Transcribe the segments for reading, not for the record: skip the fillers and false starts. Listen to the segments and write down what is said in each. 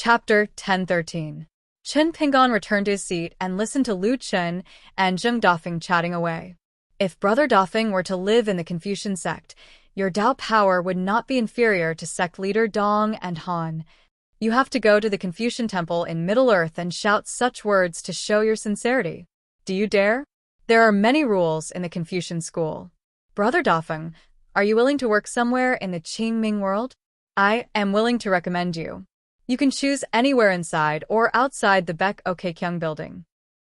Chapter 1013. Chen Pinggan returned to his seat and listened to Lu Chen and Zheng Dafeng chatting away. If Brother Dafeng were to live in the Confucian sect, your Dao power would not be inferior to sect leader Dong and Han. You have to go to the Confucian temple in Middle-earth and shout such words to show your sincerity. Do you dare? There are many rules in the Confucian school. Brother Dafeng, are you willing to work somewhere in the Qingming world? I am willing to recommend you. You can choose anywhere inside or outside the Baek Okkyung building.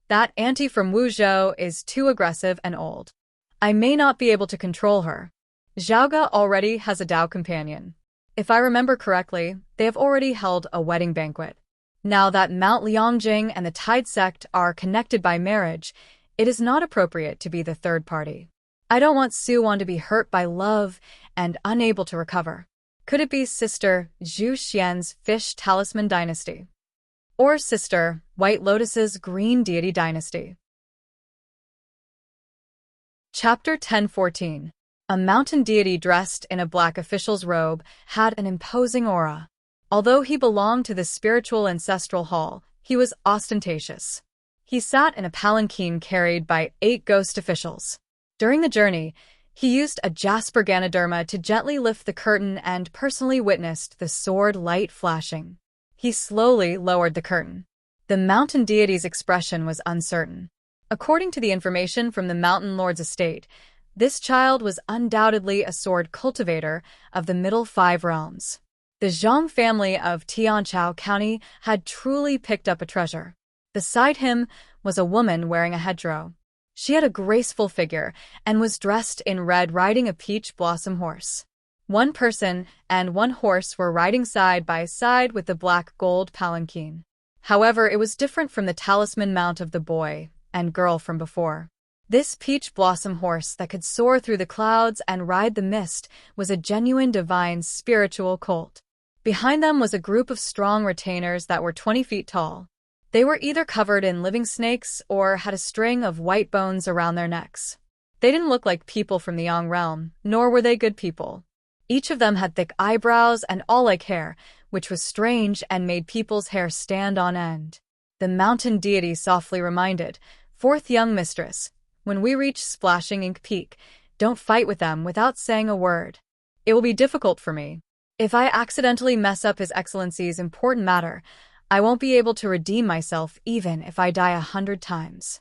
That auntie from Wuzhou is too aggressive and old. I may not be able to control her. Zhaoga already has a Dao companion. If I remember correctly, they have already held a wedding banquet. Now that Mount Liangjing and the Tide sect are connected by marriage, it is not appropriate to be the third party. I don't want Suwon to be hurt by love and unable to recover. Could it be Sister Zhu Xian's Fish Talisman Dynasty? Or Sister White Lotus's Green Deity Dynasty? Chapter 1014. A mountain deity dressed in a black official's robe had an imposing aura. Although he belonged to the spiritual ancestral hall, he was ostentatious. He sat in a palanquin carried by 8 ghost officials. During the journey, he used a jasper Ganoderma to gently lift the curtain and personally witnessed the sword light flashing. He slowly lowered the curtain. The mountain deity's expression was uncertain. According to the information from the mountain lord's estate, this child was undoubtedly a sword cultivator of the Middle 5 realms. The Zhang family of Tianchao County had truly picked up a treasure. Beside him was a woman wearing a hedgerow. She had a graceful figure and was dressed in red, riding a peach blossom horse. One person and one horse were riding side by side with the black gold palanquin. However, it was different from the talisman mount of the boy and girl from before. This peach blossom horse that could soar through the clouds and ride the mist was a genuine divine spiritual colt. Behind them was a group of strong retainers that were 20 feet tall. They were either covered in living snakes or had a string of white bones around their necks. They didn't look like people from the Yang realm, nor were they good people. Each of them had thick eyebrows and all-like hair, which was strange and made people's hair stand on end. The mountain deity softly reminded, "Fourth young mistress, when we reach Splashing Ink Peak, don't fight with them without saying a word. It will be difficult for me. If I accidentally mess up His Excellency's important matter, I won't be able to redeem myself even if I die 100 times.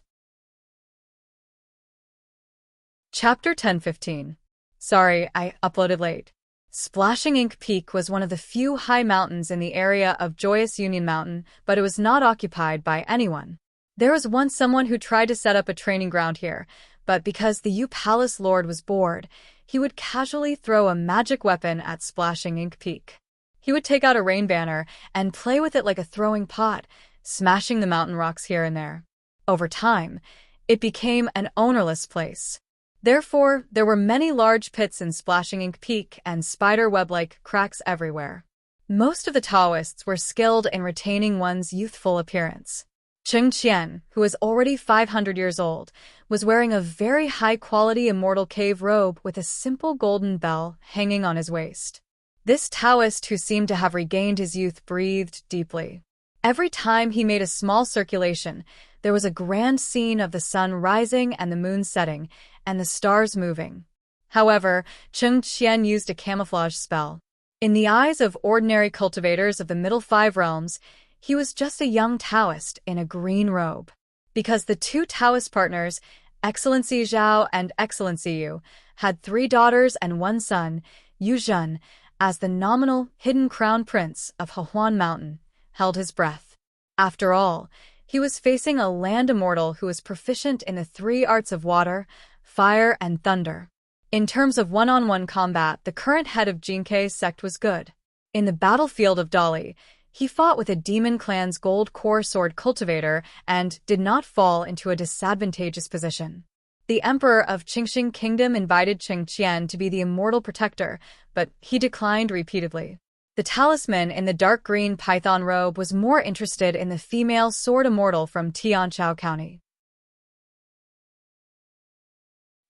Chapter 1015. Sorry, I uploaded late. Splashing Ink Peak was one of the few high mountains in the area of Joyous Union Mountain, but it was not occupied by anyone. There was once someone who tried to set up a training ground here, but because the U Palace Lord was bored, he would casually throw a magic weapon at Splashing Ink Peak. He would take out a rain banner and play with it like a throwing pot, smashing the mountain rocks here and there. Over time, it became an ownerless place. Therefore, there were many large pits in Splashing Ink Peak and spider web-like cracks everywhere. Most of the Taoists were skilled in retaining one's youthful appearance. Cheng Qian, who was already 500 years old, was wearing a very high-quality immortal cave robe with a simple golden bell hanging on his waist. This Taoist, who seemed to have regained his youth, breathed deeply. Every time he made a small circulation, there was a grand scene of the sun rising and the moon setting, and the stars moving. However, Cheng Qian used a camouflage spell. In the eyes of ordinary cultivators of the Middle 5 realms, he was just a young Taoist in a green robe. Because the 2 Taoist partners, Excellency Zhao and Excellency Yu, had 3 daughters and 1 son, Yu Zhen, as the nominal hidden crown prince of Hehuan Mountain, held his breath. After all, he was facing a land immortal who was proficient in the 3 arts of water, fire, and thunder. In terms of one-on-one combat, the current head of Jinkei's sect was good. In the battlefield of Dali, he fought with a demon clan's gold core sword cultivator and did not fall into a disadvantageous position. The emperor of Qingxing Kingdom invited Cheng Qian to be the immortal protector, but he declined repeatedly. The talisman in the dark green python robe was more interested in the female sword immortal from Tianchao County.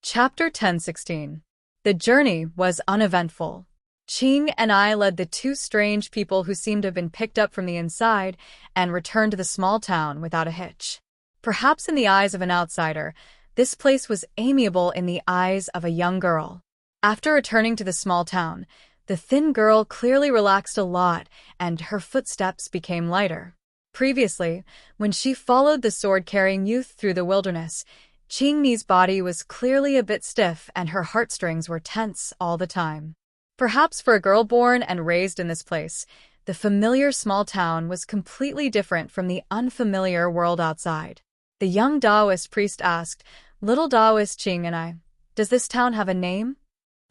Chapter 1016. The journey was uneventful. Qing and I led the two strange people who seemed to have been picked up from the inside and returned to the small town without a hitch. Perhaps in the eyes of an outsider, this place was amiable in the eyes of a young girl. After returning to the small town, the thin girl clearly relaxed a lot and her footsteps became lighter. Previously, when she followed the sword-carrying youth through the wilderness, Qingni's body was clearly a bit stiff and her heartstrings were tense all the time. Perhaps for a girl born and raised in this place, the familiar small town was completely different from the unfamiliar world outside. The young Taoist priest asked, "Little Taoist Qing and I, does this town have a name?"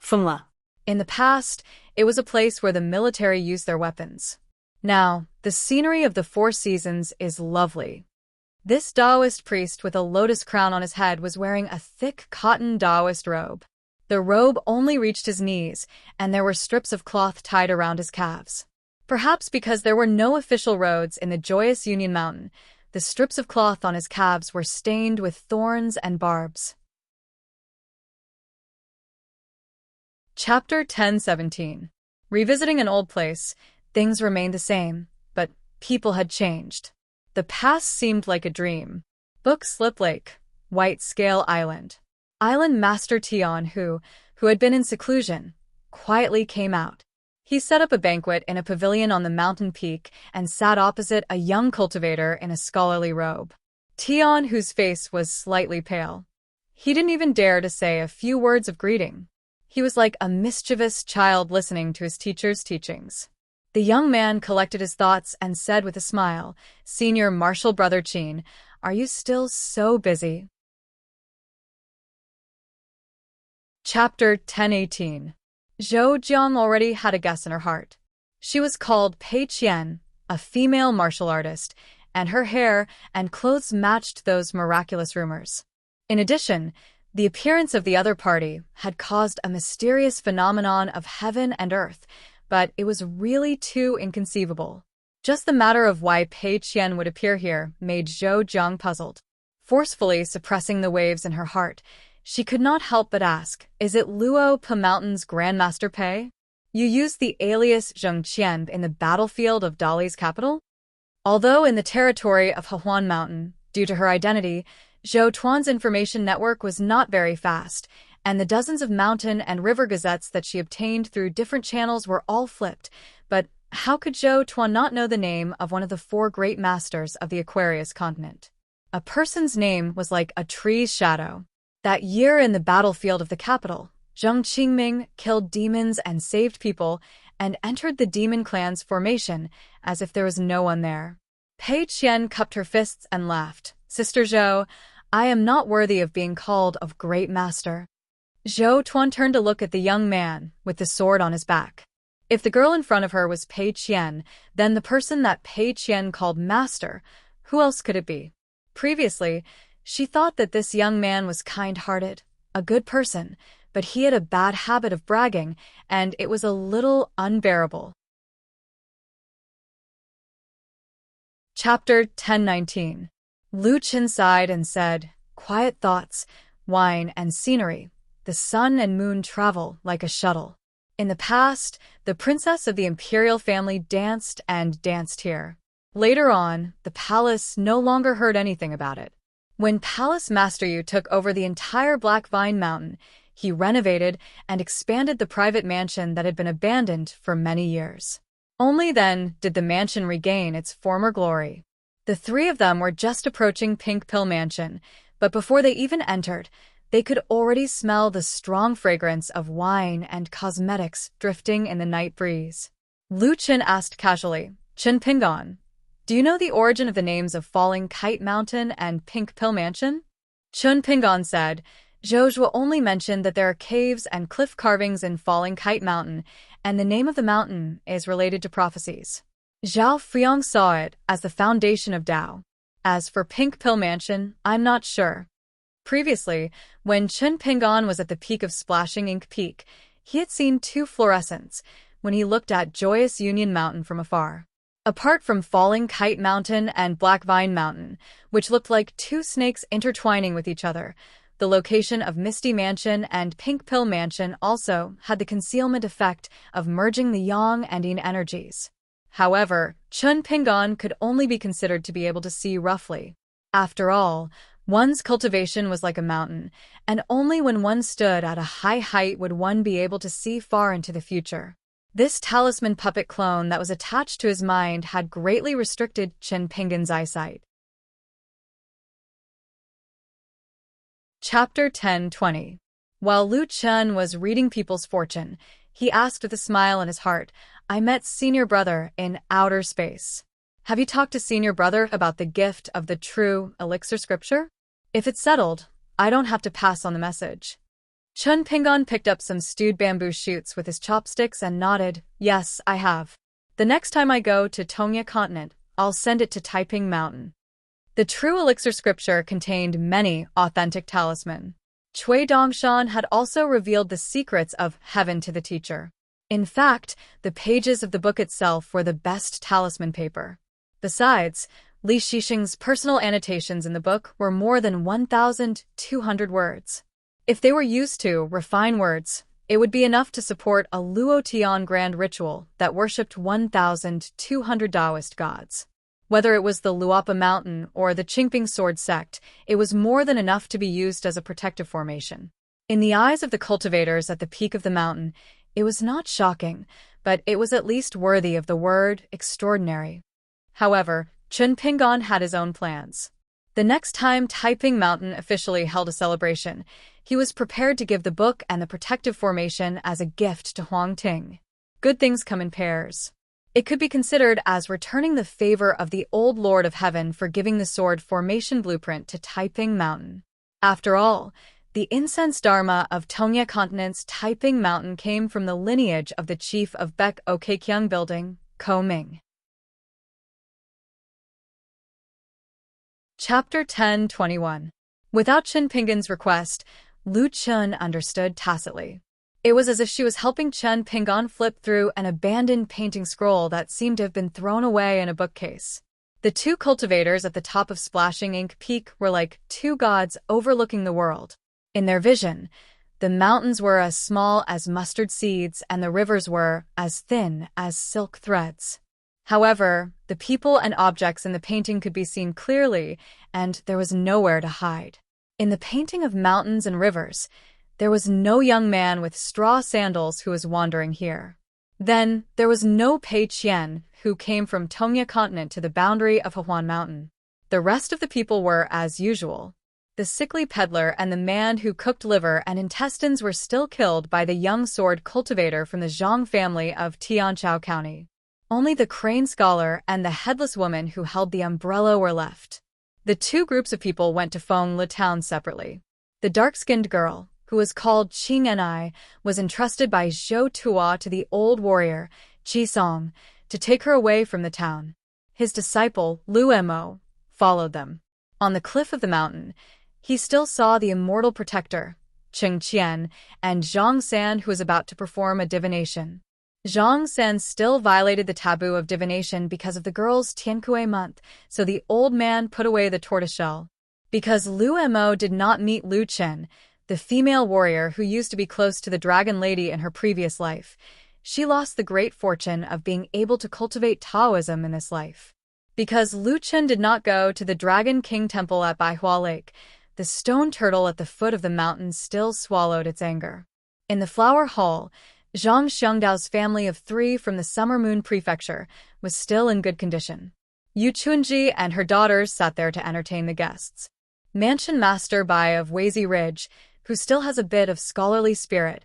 Fengla. In the past, it was a place where the military used their weapons. Now, the scenery of the Four Seasons is lovely. This Taoist priest with a lotus crown on his head was wearing a thick cotton Taoist robe. The robe only reached his knees, and there were strips of cloth tied around his calves. Perhaps because there were no official roads in the joyous Union Mountain, the strips of cloth on his calves were stained with thorns and barbs. Chapter 1017. Revisiting an old place, things remained the same, but people had changed. The past seemed like a dream. Book Slip Lake, White Scale Island. Island Master Tian, who had been in seclusion, quietly came out. He set up a banquet in a pavilion on the mountain peak and sat opposite a young cultivator in a scholarly robe. Tian, whose face was slightly pale. He didn't even dare to say a few words of greeting. He was like a mischievous child listening to his teacher's teachings. The young man collected his thoughts and said with a smile, "Senior Marshal Brother Qin, are you still so busy?" Chapter 1018. Zhou Jiang already had a guess in her heart. She was called Pei Qian, a female martial artist, and her hair and clothes matched those miraculous rumors. In addition, the appearance of the other party had caused a mysterious phenomenon of heaven and earth, but it was really too inconceivable. Just the matter of why Pei Qian would appear here made Zhou Jiang puzzled. Forcefully suppressing the waves in her heart, she could not help but ask, "Is it Luo Pa Mountain's Grandmaster Pei? You used the alias Zheng Qian in the battlefield of Dali's capital?" Although in the territory of Hehuan Mountain, due to her identity, Zhou Tuan's information network was not very fast, and the dozens of mountain and river gazettes that she obtained through different channels were all flipped. But how could Zhou Tuan not know the name of one of the four great masters of the Aquarius continent? A person's name was like a tree's shadow. That year in the battlefield of the capital, Zheng Qingming killed demons and saved people and entered the demon clan's formation as if there was no one there. Pei Qian cupped her fists and laughed. "Sister Zhou, I am not worthy of being called a great master." Zhou Tuan turned to look at the young man with the sword on his back. If the girl in front of her was Pei Qian, then the person that Pei Qian called master, who else could it be? Previously, she thought that this young man was kind-hearted, a good person, but he had a bad habit of bragging, and it was a little unbearable. Chapter 1019. Lu Qin sighed and said, "Quiet thoughts, wine and scenery. The sun and moon travel like a shuttle." In the past, the princess of the imperial family danced and danced here. Later on, the palace no longer heard anything about it. When Palace Master Yu took over the entire Black Vine Mountain, he renovated and expanded the private mansion that had been abandoned for many years. Only then did the mansion regain its former glory. The three of them were just approaching Pink Pill Mansion, but before they even entered, they could already smell the strong fragrance of wine and cosmetics drifting in the night breeze. Lu Qin asked casually, "Chen Pingon, do you know the origin of the names of Falling Kite Mountain and Pink Pill Mansion?" Chen Pingon said, "Zhou only mentioned that there are caves and cliff carvings in Falling Kite Mountain, and the name of the mountain is related to prophecies. Zhao Friong saw it as the foundation of Tao. As for Pink Pill Mansion, I'm not sure." Previously, when Chen Pingon was at the peak of Splashing Ink Peak, he had seen two fluorescents when he looked at Joyous Union Mountain from afar. Apart from Falling Kite Mountain and Black Vine Mountain, which looked like two snakes intertwining with each other, The location of Misty Mansion and Pink Pill Mansion also had the concealment effect of merging the yang and yin energies. However, Chun Pingon could only be considered to be able to see roughly. After all, one's cultivation was like a mountain, and only when one stood at a high height would one be able to see far into the future. This talisman puppet clone that was attached to his mind had greatly restricted Chun Pingon's eyesight. Chapter 10:20. While Lu Chun was reading People's Fortune, he asked with a smile in his heart, "I met Senior Brother in outer space. Have you talked to Senior Brother about the gift of the true elixir scripture? If it's settled, I don't have to pass on the message." Chun Pingon picked up some stewed bamboo shoots with his chopsticks and nodded, "Yes, I have. The next time I go to Tongya Continent, I'll send it to Taiping Mountain." The true elixir scripture contained many authentic talisman. Cui Dongshan had also revealed the secrets of heaven to the teacher. In fact, the pages of the book itself were the best talisman paper. Besides, Li Shixing's personal annotations in the book were more than 1,200 words. If they were used to refine words, it would be enough to support a Luo Tian grand ritual that worshipped 1,200 Taoist gods. Whether it was the Luopa Mountain or the Qingping Sword sect, it was more than enough to be used as a protective formation. In the eyes of the cultivators at the peak of the mountain, it was not shocking, but it was at least worthy of the word extraordinary. However, Chun Pingon had his own plans. The next time Taiping Mountain officially held a celebration, he was prepared to give the book and the protective formation as a gift to Huang Ting. Good things come in pairs. It could be considered as returning the favor of the old Lord of Heaven for giving the sword formation blueprint to Taiping Mountain. After all, the incense dharma of Tongya Continent's Taiping Mountain came from the lineage of the chief of Baek Okekyung Building, Ko Ming. Chapter 10:21. Without Chun Pingon's request, Lu Chun understood tacitly. It was as if she was helping Chun Pingon flip through an abandoned painting scroll that seemed to have been thrown away in a bookcase. The two cultivators at the top of Splashing Ink Peak were like two gods overlooking the world. In their vision, the mountains were as small as mustard seeds and the rivers were as thin as silk threads. However, the people and objects in the painting could be seen clearly, and there was nowhere to hide. In the painting of mountains and rivers, there was no young man with straw sandals who was wandering here. Then, there was no Pei Qian, who came from Tongya Continent to the boundary of Hehuan Mountain. The rest of the people were as usual. The sickly peddler and the man who cooked liver and intestines were still killed by the young sword cultivator from the Zhang family of Tianchao County. Only the crane scholar and the headless woman who held the umbrella were left. The two groups of people went to Feng Le town separately. The dark-skinned girl, who was called Qing Ni, was entrusted by Zhou Tua to the old warrior, Qi Song, to take her away from the town. His disciple, Lu Mo, followed them. On the cliff of the mountain, he still saw the immortal protector, Cheng Qian, and Zhang San, who was about to perform a divination. Zhang San still violated the taboo of divination because of the girl's Tiankue month, so the old man put away the tortoiseshell. Because Lu Mo did not meet Lu Chen, the female warrior who used to be close to the Dragon Lady in her previous life, she lost the great fortune of being able to cultivate Taoism in this life. Because Lu Chen did not go to the Dragon King Temple at Baihua Lake, the stone turtle at the foot of the mountain still swallowed its anger. In the flower hall, Zhang Xiangdao's family of 3 from the Summer Moon Prefecture was still in good condition. Yu Chunji and her daughters sat there to entertain the guests. Mansion Master Bai of Wazy Ridge, who still has a bit of scholarly spirit,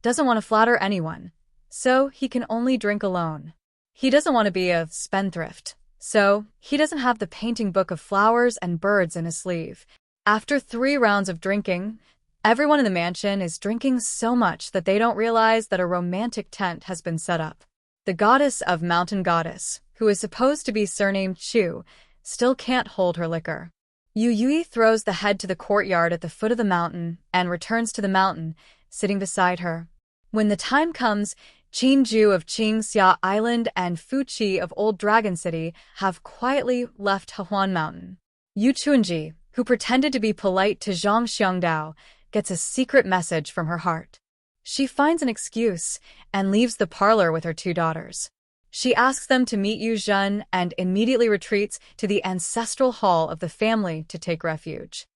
doesn't want to flatter anyone, so he can only drink alone. He doesn't want to be a spendthrift, so he doesn't have the painting book of flowers and birds in his sleeve. After 3 rounds of drinking, everyone in the mansion is drinking so much that they don't realize that a romantic tent has been set up. The goddess of Mountain Goddess, who is supposed to be surnamed Chu, still can't hold her liquor. Yu Yui throws the head to the courtyard at the foot of the mountain and returns to the mountain, sitting beside her. When the time comes, Qin Ju of Qingxia Island and Fu Qi of Old Dragon City have quietly left Hehuan Mountain. Yu Chunji, who pretended to be polite to Zhang Xiangdao, gets a secret message from her heart. She finds an excuse and leaves the parlor with her 2 daughters. She asks them to meet Yu Zhen and immediately retreats to the ancestral hall of the family to take refuge.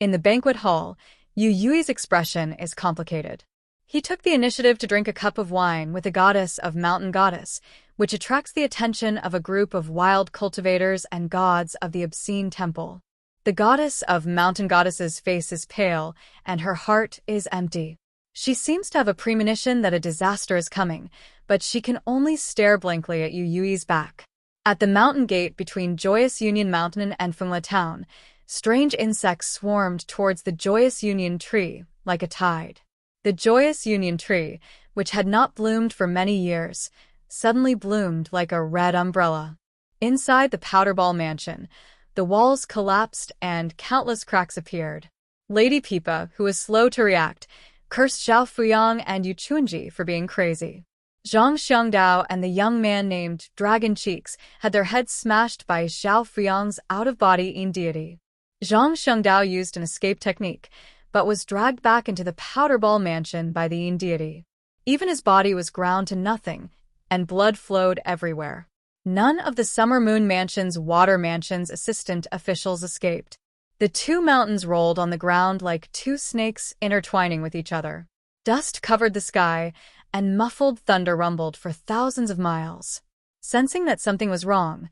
In the banquet hall, Yu Yui's expression is complicated. He took the initiative to drink a cup of wine with the goddess of Mountain Goddess, which attracts the attention of a group of wild cultivators and gods of the obscene temple. The goddess of Mountain Goddess's face is pale, and her heart is empty. She seems to have a premonition that a disaster is coming, but she can only stare blankly at Yu Yui's back. At the mountain gate between Joyous Union Mountain and Fengla Town, strange insects swarmed towards the Joyous Union tree, like a tide. The Joyous Union tree, which had not bloomed for many years, suddenly bloomed like a red umbrella. Inside the Powderball Mansion, the walls collapsed and countless cracks appeared. Lady Pipa, who was slow to react, cursed Zhao Fuyang and Yu Chunji for being crazy. Zhang Xiangdao and the young man named Dragon Cheeks had their heads smashed by Zhao Fuyang's out-of-body Yin deity. Zhang Xiangdao used an escape technique, but was dragged back into the Powderball Mansion by the Yin deity. Even his body was ground to nothing, and blood flowed everywhere. None of the Summer Moon Mansion's Water Mansion's assistant officials escaped. The 2 mountains rolled on the ground like 2 snakes intertwining with each other. Dust covered the sky, and muffled thunder rumbled for thousands of miles. Sensing that something was wrong,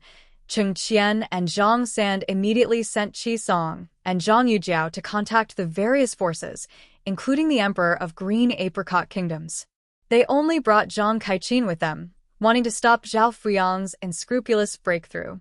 Cheng Qian and Zhang Sand immediately sent Qi Song and Zhang Yujiao to contact the various forces, including the Emperor of Green Apricot Kingdoms. They only brought Zhang Kaiqin with them, wanting to stop Zhao Fuyang's unscrupulous breakthrough.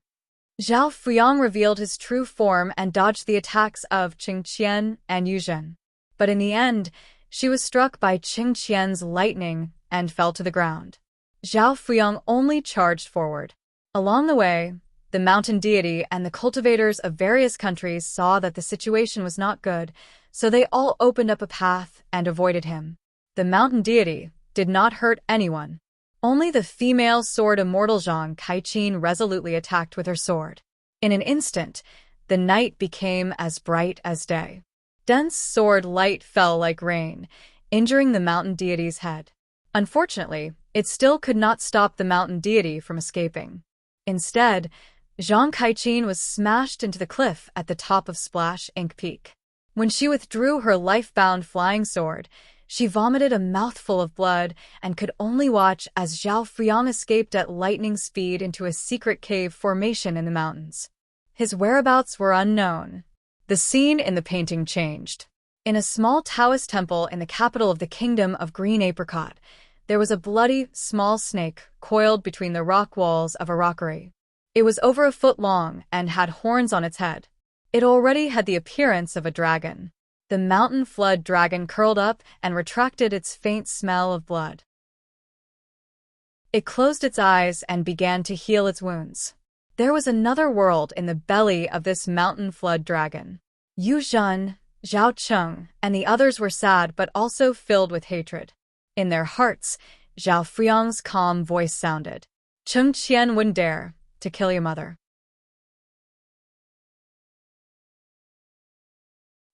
Zhao Fuyang revealed his true form and dodged the attacks of Cheng Qian and Yu Zhen. But in the end, she was struck by Cheng Qian's lightning and fell to the ground. Zhao Fuyang only charged forward. Along the way, the mountain deity and the cultivators of various countries saw that the situation was not good, so they all opened up a path and avoided him. The mountain deity did not hurt anyone. Only the female sword immortal Zhang Kaiqin resolutely attacked with her sword. In an instant, the night became as bright as day. Dense sword light fell like rain, injuring the mountain deity's head. Unfortunately, it still could not stop the mountain deity from escaping. Instead, Zhang Kaiqin was smashed into the cliff at the top of Splash Ink Peak. When she withdrew her life-bound flying sword, she vomited a mouthful of blood and could only watch as Zhao Fuyang escaped at lightning speed into a secret cave formation in the mountains. His whereabouts were unknown. The scene in the painting changed. In a small Taoist temple in the capital of the Kingdom of Green Apricot, there was a bloody, small snake coiled between the rock walls of a rockery. It was over a foot long and had horns on its head. It already had the appearance of a dragon. The mountain flood dragon curled up and retracted its faint smell of blood. It closed its eyes and began to heal its wounds. There was another world in the belly of this mountain flood dragon. Yu Zhen, Zhao Cheng, and the others were sad but also filled with hatred. In their hearts, Zhao Fuyang's calm voice sounded. Cheng Qian wouldn't dare to kill your mother.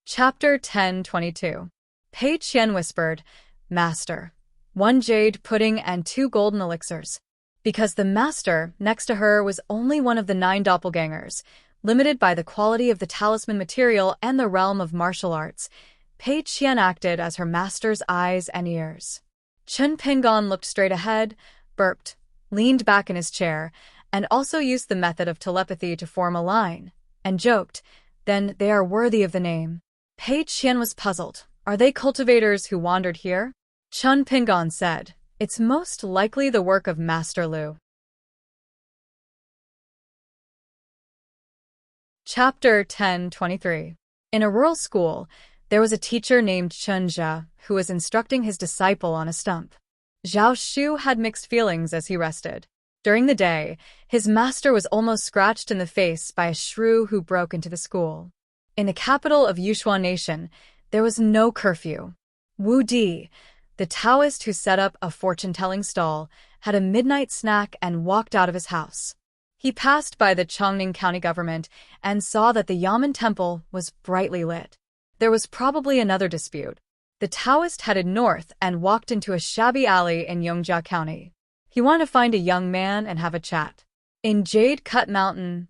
Chapter 10:22. Pei Qian whispered, "Master, 1 jade pudding and 2 golden elixirs." Because the master next to her was only one of the 9 doppelgangers, limited by the quality of the talisman material and the realm of martial arts, Pei Qian acted as her master's eyes and ears. Chen Pingon looked straight ahead, burped, leaned back in his chair, and also used the method of telepathy to form a line, and joked, "Then they are worthy of the name." Pei Qian was puzzled. Are they cultivators who wandered here? Chen Pingon said, "It's most likely the work of Master Lu." Chapter 10:23. In a rural school, there was a teacher named Chen Jia who was instructing his disciple on a stump. Zhao Shu had mixed feelings as he rested. During the day, his master was almost scratched in the face by a shrew who broke into the school. In the capital of Yushuan Nation, there was no curfew. Wu Di, the Taoist who set up a fortune-telling stall, had a midnight snack and walked out of his house. He passed by the Chongning County government and saw that the Yamen temple was brightly lit. There was probably another dispute. The Taoist headed north and walked into a shabby alley in Yongjia County. He wanted to find a young man and have a chat. In Jade Cut Mountain,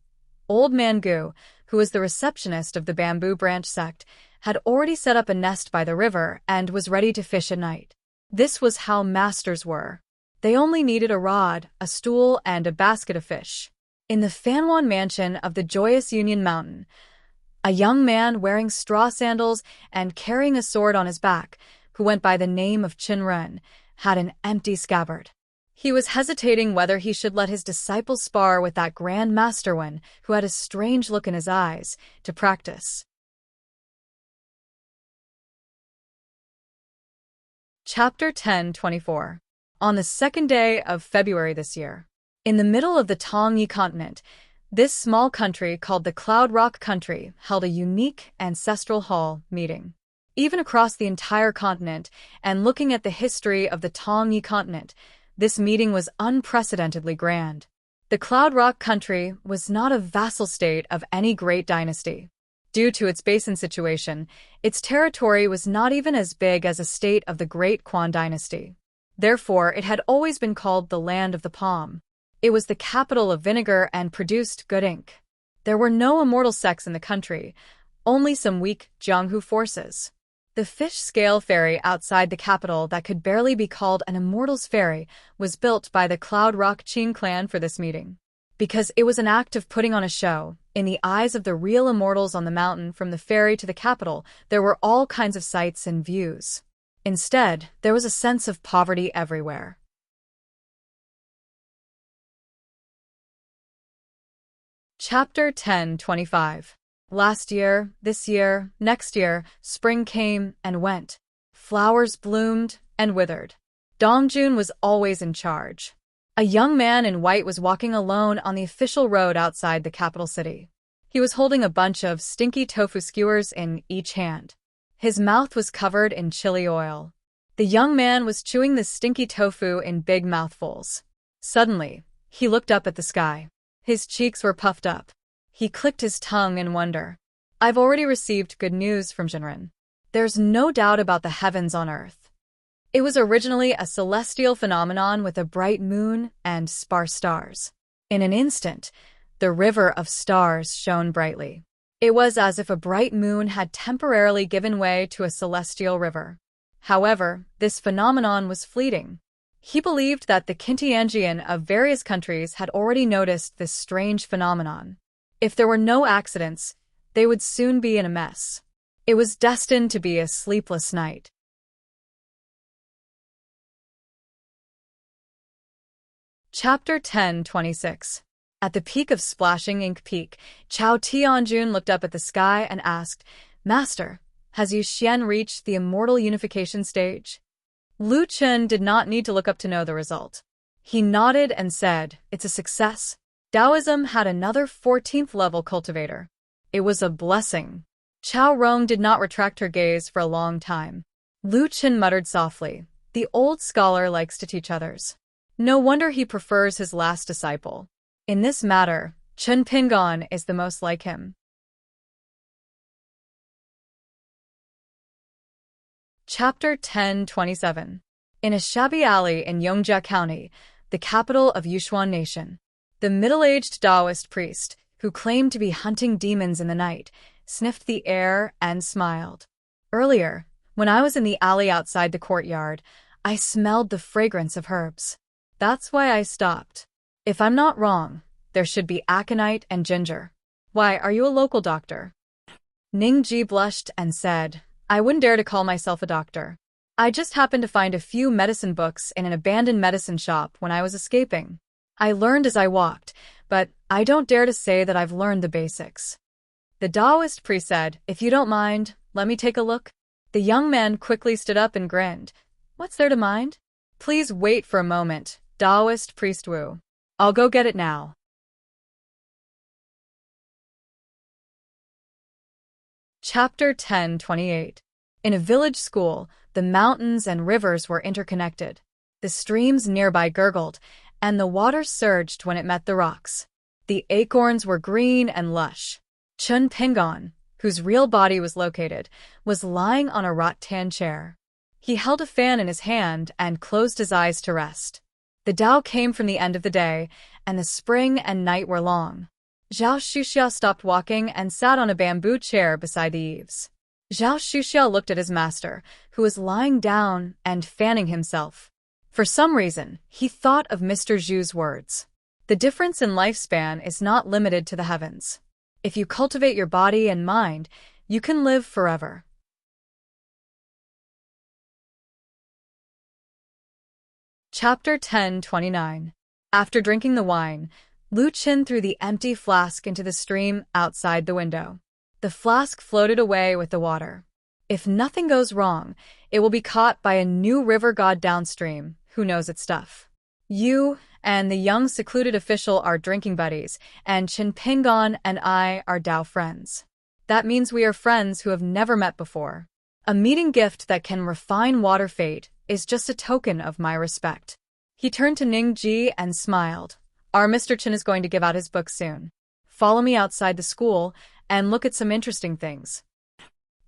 Old Man Gu, who was the receptionist of the Bamboo Branch sect, had already set up a nest by the river and was ready to fish at night. This was how masters were. They only needed a rod, a stool, and a basket of fish. In the Fanwan mansion of the Joyous Union Mountain, a young man wearing straw sandals and carrying a sword on his back, who went by the name of Qin Ren, had an empty scabbard. He was hesitating whether he should let his disciple spar with that Grand Master one, who had a strange look in his eyes, to practice. Chapter 10:24. On the second day of February this year, in the middle of the Tongyi continent, this small country called the Cloud Rock Country held a unique ancestral hall meeting. Even across the entire continent, and looking at the history of the Tongyi continent, this meeting was unprecedentedly grand. The Cloud Rock Country was not a vassal state of any great dynasty. Due to its basin situation, its territory was not even as big as a state of the Great Quan dynasty. Therefore, it had always been called the Land of the Palm. It was the capital of vinegar and produced good ink. There were no immortal sects in the country, only some weak Jianghu forces. The fish-scale ferry outside the capital that could barely be called an immortal's ferry was built by the Cloud Rock Qing clan for this meeting. Because it was an act of putting on a show, in the eyes of the real immortals on the mountain from the ferry to the capital, there were all kinds of sights and views. Instead, there was a sense of poverty everywhere. Chapter 10:25. Last year, this year, next year, spring came and went. Flowers bloomed and withered. Dongjun was always in charge. A young man in white was walking alone on the official road outside the capital city. He was holding a bunch of stinky tofu skewers in each hand. His mouth was covered in chili oil. The young man was chewing the stinky tofu in big mouthfuls. Suddenly, he looked up at the sky. His cheeks were puffed up. He clicked his tongue in wonder. I've already received good news from Jinren. There's no doubt about the heavens on Earth. It was originally a celestial phenomenon with a bright moon and sparse stars. In an instant, the river of stars shone brightly. It was as if a bright moon had temporarily given way to a celestial river. However, this phenomenon was fleeting. He believed that the Kintianjian of various countries had already noticed this strange phenomenon. If there were no accidents, they would soon be in a mess. It was destined to be a sleepless night. Chapter 10:26. At the peak of Splashing Ink Peak, Chao Tianjun looked up at the sky and asked, Master, has Yu Xian reached the immortal unification stage? Lu Chen did not need to look up to know the result. He nodded and said, it's a success. Taoism had another 14th level cultivator. It was a blessing. Chao Rong did not retract her gaze for a long time. Lu Chen muttered softly, the old scholar likes to teach others. No wonder he prefers his last disciple. In this matter, Chen Pingon is the most like him. Chapter 10:27. In a shabby alley in Yongjia County, the capital of Yushuan Nation, the middle-aged Taoist priest, who claimed to be hunting demons in the night, sniffed the air and smiled. Earlier, when I was in the alley outside the courtyard, I smelled the fragrance of herbs. That's why I stopped. If I'm not wrong, there should be aconite and ginger. Why, are you a local doctor? Ningji blushed and said, I wouldn't dare to call myself a doctor. I just happened to find a few medicine books in an abandoned medicine shop when I was escaping. I learned as I walked, but I don't dare to say that I've learned the basics. The Taoist priest said, if you don't mind, let me take a look. The young man quickly stood up and grinned. What's there to mind? Please wait for a moment, Taoist priest Wu. I'll go get it now. Chapter 10:28. In a village school, the mountains and rivers were interconnected. The streams nearby gurgled, and the water surged when it met the rocks. The acorns were green and lush. Chun Pingon, whose real body was located, was lying on a rattan chair. He held a fan in his hand and closed his eyes to rest. The Tao came from the end of the day, and the spring and night were long. Zhao Shuxia stopped walking and sat on a bamboo chair beside the eaves. Zhao Shuxia looked at his master, who was lying down and fanning himself. For some reason, he thought of Mr. Zhu's words. The difference in lifespan is not limited to the heavens. If you cultivate your body and mind, you can live forever. Chapter 10:29. After drinking the wine, Lu Qin threw the empty flask into the stream outside the window. The flask floated away with the water. If nothing goes wrong, it will be caught by a new river god downstream who knows its stuff. You and the young secluded official are drinking buddies, and Qin Pingon and I are Tao friends. That means we are friends who have never met before. A meeting gift that can refine water fate is just a token of my respect. He turned to Ning Ji and smiled. Our Mr. Qin is going to give out his book soon. Follow me outside the school and look at some interesting things.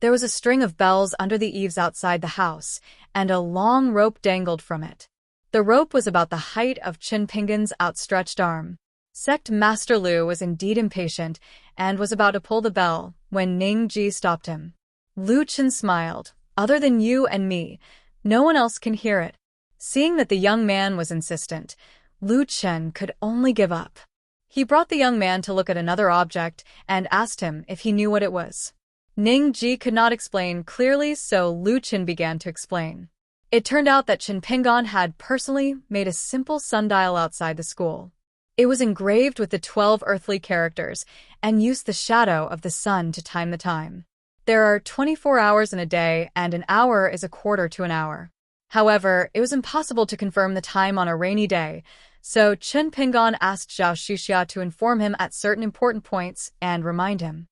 There was a string of bells under the eaves outside the house, and a long rope dangled from it. The rope was about the height of Qin Pingon's outstretched arm. Sect Master Lu was indeed impatient and was about to pull the bell when Ning Ji stopped him. Lu Qin smiled. Other than you and me, no one else can hear it. Seeing that the young man was insistent, Lu Qin could only give up. He brought the young man to look at another object and asked him if he knew what it was. Ning Ji could not explain clearly, so Lu Qin began to explain. It turned out that Qin Pingon had personally made a simple sundial outside the school. It was engraved with the 12 earthly characters and used the shadow of the sun to time the time. There are 24 hours in a day, and an hour is a quarter to an hour. However, it was impossible to confirm the time on a rainy day, so Qin Pingon asked Zhao Shuxia to inform him at certain important points and remind him.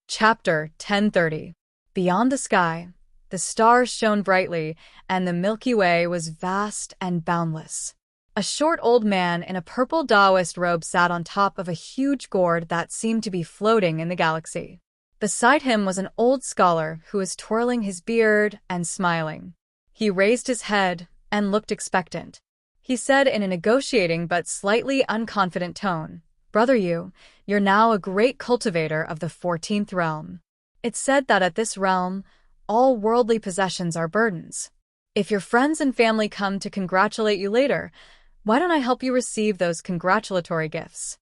Chapter 10:30. Beyond the sky, the stars shone brightly, and the Milky Way was vast and boundless. A short old man in a purple Taoist robe sat on top of a huge gourd that seemed to be floating in the galaxy. Beside him was an old scholar who was twirling his beard and smiling. He raised his head and looked expectant. He said in a negotiating but slightly unconfident tone, "Brother you're now a great cultivator of the 14th realm. It's said that at this realm, all worldly possessions are burdens. If your friends and family come to congratulate you later, why don't I help you receive those congratulatory gifts?"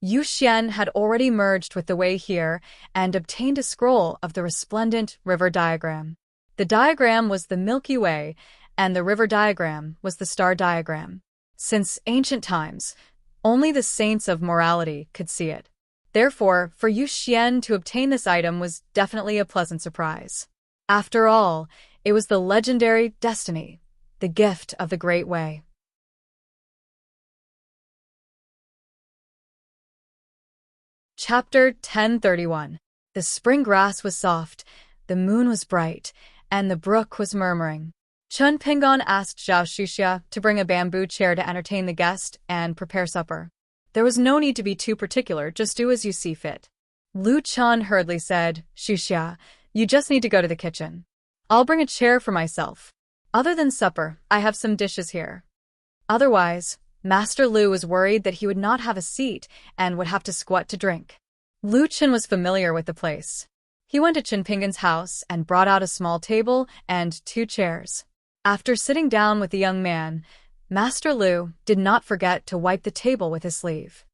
Yu Xian had already merged with the Wei here and obtained a scroll of the resplendent river diagram. The diagram was the Milky Way, and the river diagram was the star diagram. Since ancient times, only the saints of morality could see it. Therefore, for Yu Xian to obtain this item was definitely a pleasant surprise. After all, it was the legendary destiny, the gift of the Great Way. Chapter 10:31. The spring grass was soft, the moon was bright, and the brook was murmuring. Chun Pingon asked Zhao Shuxia to bring a bamboo chair to entertain the guest and prepare supper. There was no need to be too particular, just do as you see fit. Lu Chan hurriedly said, "Shuxia, you just need to go to the kitchen. I'll bring a chair for myself. Other than supper, I have some dishes here." Otherwise, Master Lu was worried that he would not have a seat and would have to squat to drink. Lu Qin was familiar with the place. He went to Qin Pingon's house and brought out a small table and 2 chairs. After sitting down with the young man, Master Lu did not forget to wipe the table with his sleeve.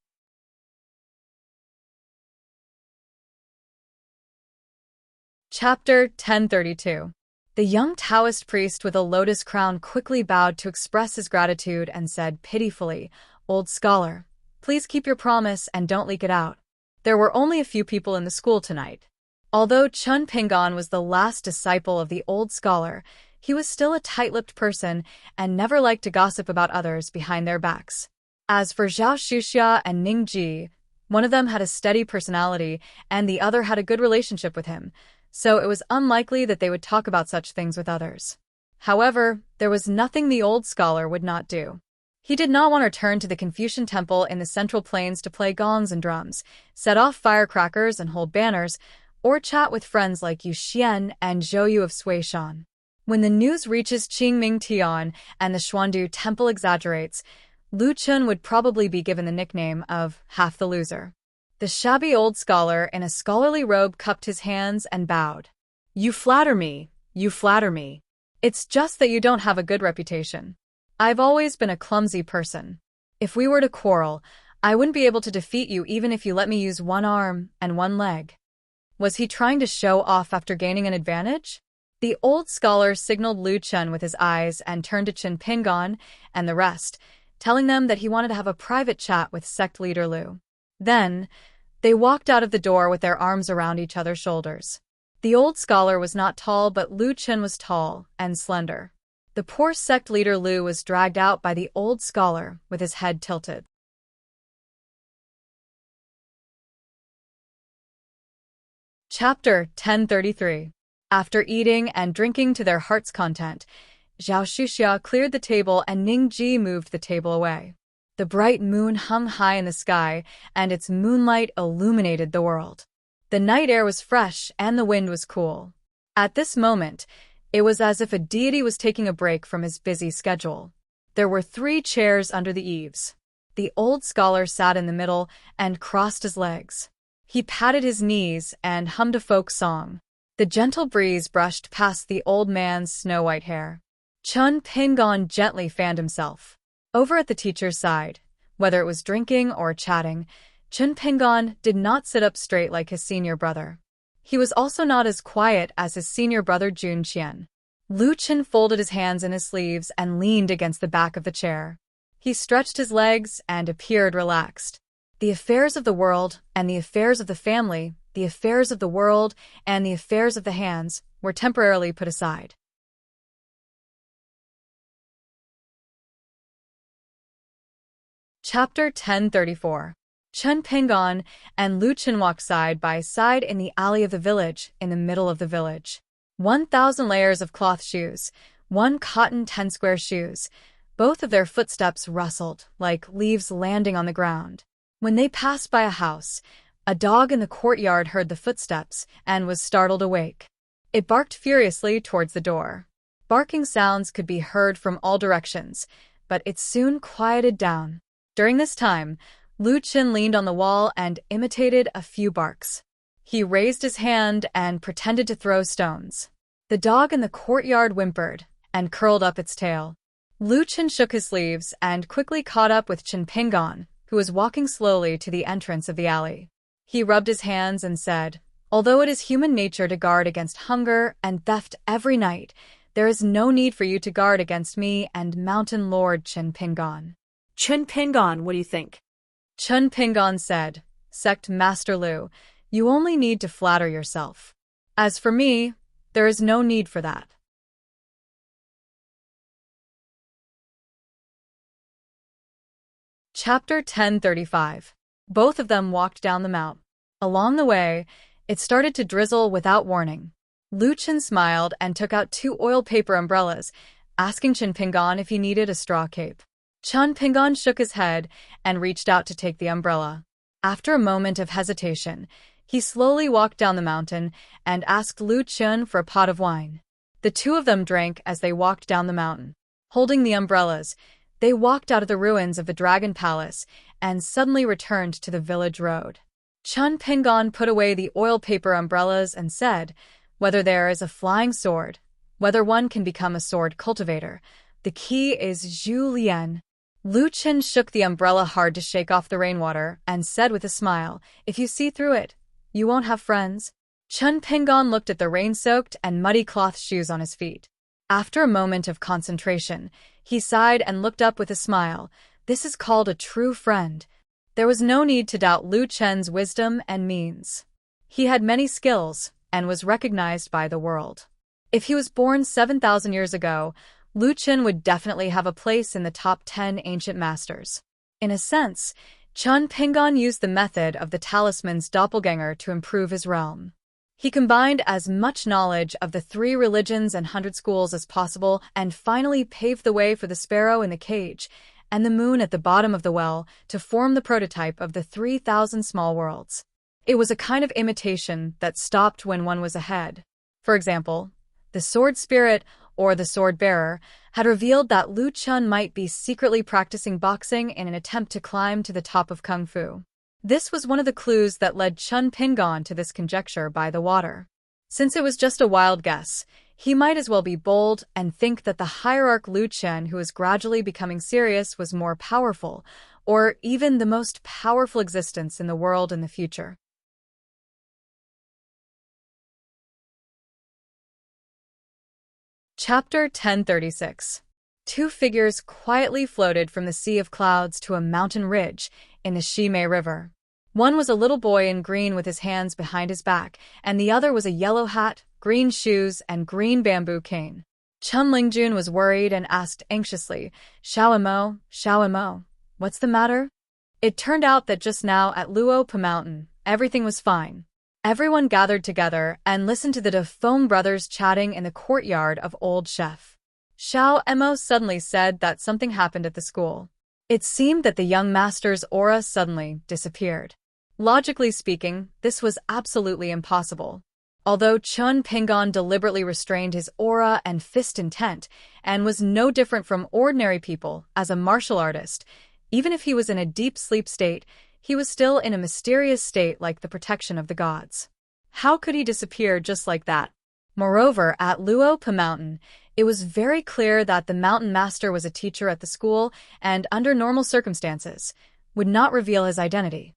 Chapter 10:32. The young Taoist priest with a lotus crown quickly bowed to express his gratitude and said pitifully, "Old scholar, please keep your promise and don't leak it out. There were only a few people in the school tonight." Although Chun Pingon was the last disciple of the old scholar, he was still a tight-lipped person and never liked to gossip about others behind their backs. As for Zhao Shuxia and Ning Ji, one of them had a steady personality and the other had a good relationship with him, so it was unlikely that they would talk about such things with others. However, there was nothing the old scholar would not do. He did not want to return to the Confucian temple in the Central Plains to play gongs and drums, set off firecrackers and hold banners, or chat with friends like Yu Xian and Zhou Yu of Suishan. When the news reaches Qingming Tian and the Xuandu temple exaggerates, Lu Chun would probably be given the nickname of half the loser. The shabby old scholar in a scholarly robe cupped his hands and bowed. You flatter me, you flatter me. It's just that you don't have a good reputation. I've always been a clumsy person. If we were to quarrel, I wouldn't be able to defeat you even if you let me use one arm and one leg. Was he trying to show off after gaining an advantage? The old scholar signaled Lu Chun with his eyes and turned to Chen Pingon and the rest, telling them that he wanted to have a private chat with sect leader Lu. Then, they walked out of the door with their arms around each other's shoulders. The old scholar was not tall, but Lu Chun was tall and slender. The poor sect leader Lu was dragged out by the old scholar with his head tilted. Chapter 1033. After eating and drinking to their heart's content, Zhao Shuxia cleared the table and Ning Ji moved the table away. The bright moon hung high in the sky, and its moonlight illuminated the world. The night air was fresh and the wind was cool. At this moment, it was as if a deity was taking a break from his busy schedule. There were 3 chairs under the eaves. The old scholar sat in the middle and crossed his legs. He patted his knees and hummed a folk song. The gentle breeze brushed past the old man's snow-white hair. Chen Pingon gently fanned himself. Over at the teacher's side, whether it was drinking or chatting, Chen Pingon did not sit up straight like his senior brother. He was also not as quiet as his senior brother Jun Qian. Lu Chen folded his hands in his sleeves and leaned against the back of the chair. He stretched his legs and appeared relaxed. The affairs of the world and the affairs of the family, the affairs of the world and the affairs of the hands were temporarily put aside. Chapter 1034. Chen Pingon and Lu Chen walked side by side in the alley of the village, in the middle of the village. 1,000 layers of cloth shoes, 1 cotton 10-square shoes. Both of their footsteps rustled, like leaves landing on the ground. When they passed by a house, a dog in the courtyard heard the footsteps and was startled awake. It barked furiously towards the door. Barking sounds could be heard from all directions, but it soon quieted down. During this time, Lu Chen leaned on the wall and imitated a few barks. He raised his hand and pretended to throw stones. The dog in the courtyard whimpered and curled up its tail. Lu Chen shook his sleeves and quickly caught up with Chen Pingon, who was walking slowly to the entrance of the alley. He rubbed his hands and said, "Although it is human nature to guard against hunger and theft every night, there is no need for you to guard against me and Mountain Lord Chen Pingon." Chen Pingon, what do you think? Chen Pingon said, "Sect Master Lu, you only need to flatter yourself. As for me, there is no need for that." Chapter 1035. Both of them walked down the mount. Along the way, it started to drizzle without warning. Lu Chen smiled and took out 2 oil paper umbrellas, asking Chen Pingon if he needed a straw cape. Chen Pingon shook his head and reached out to take the umbrella. After a moment of hesitation, he slowly walked down the mountain and asked Lu Chen for a pot of wine. The 2 of them drank as they walked down the mountain. Holding the umbrellas, they walked out of the ruins of the Dragon Palace and suddenly returned to the village road. Chen Pingon put away the oil paper umbrellas and said, "Whether there is a flying sword, whether one can become a sword cultivator, the key is Zhu Lian." Lu Chen shook the umbrella hard to shake off the rainwater and said with a smile, "If you see through it, you won't have friends." Chen Pingon looked at the rain-soaked and muddy cloth shoes on his feet. After a moment of concentration, he sighed and looked up with a smile. This is called a true friend. There was no need to doubt Lu Chen's wisdom and means. He had many skills and was recognized by the world. If he was born 7,000 years ago, Lu Chen would definitely have a place in the top 10 ancient masters. In a sense, Chen Pingon used the method of the talisman's doppelganger to improve his realm. He combined as much knowledge of the 3 religions and 100 schools as possible and finally paved the way for the sparrow in the cage and the moon at the bottom of the well to form the prototype of the 3,000 small worlds. It was a kind of imitation that stopped when one was ahead. For example, the sword spirit, or the sword bearer, had revealed that Lu Chun might be secretly practicing boxing in an attempt to climb to the top of Kung Fu. This was one of the clues that led Chun Pingon to this conjecture by the water. Since it was just a wild guess, he might as well be bold and think that the hierarch Lu Chen, who was gradually becoming serious, was more powerful, or even the most powerful existence in the world in the future. Chapter 1036. 2 figures quietly floated from the sea of clouds to a mountain ridge in the Shimei River. One was a little boy in green with his hands behind his back, and the other was a yellow hat, green shoes, and green bamboo cane. Chun Lingjun was worried and asked anxiously, Xiao Mo, what's the matter? It turned out that just now at Luo Pa Mountain, everything was fine. Everyone gathered together and listened to the De Feng brothers chatting in the courtyard of Old Chef. Xiao Mo suddenly said that something happened at the school. It seemed that the young master's aura suddenly disappeared. Logically speaking, this was absolutely impossible. Although Chun Pingon deliberately restrained his aura and fist intent, and was no different from ordinary people as a martial artist, even if he was in a deep sleep state, he was still in a mysterious state like the protection of the gods. How could he disappear just like that? Moreover, at Luo Pa Mountain, it was very clear that the mountain master was a teacher at the school and, under normal circumstances, would not reveal his identity.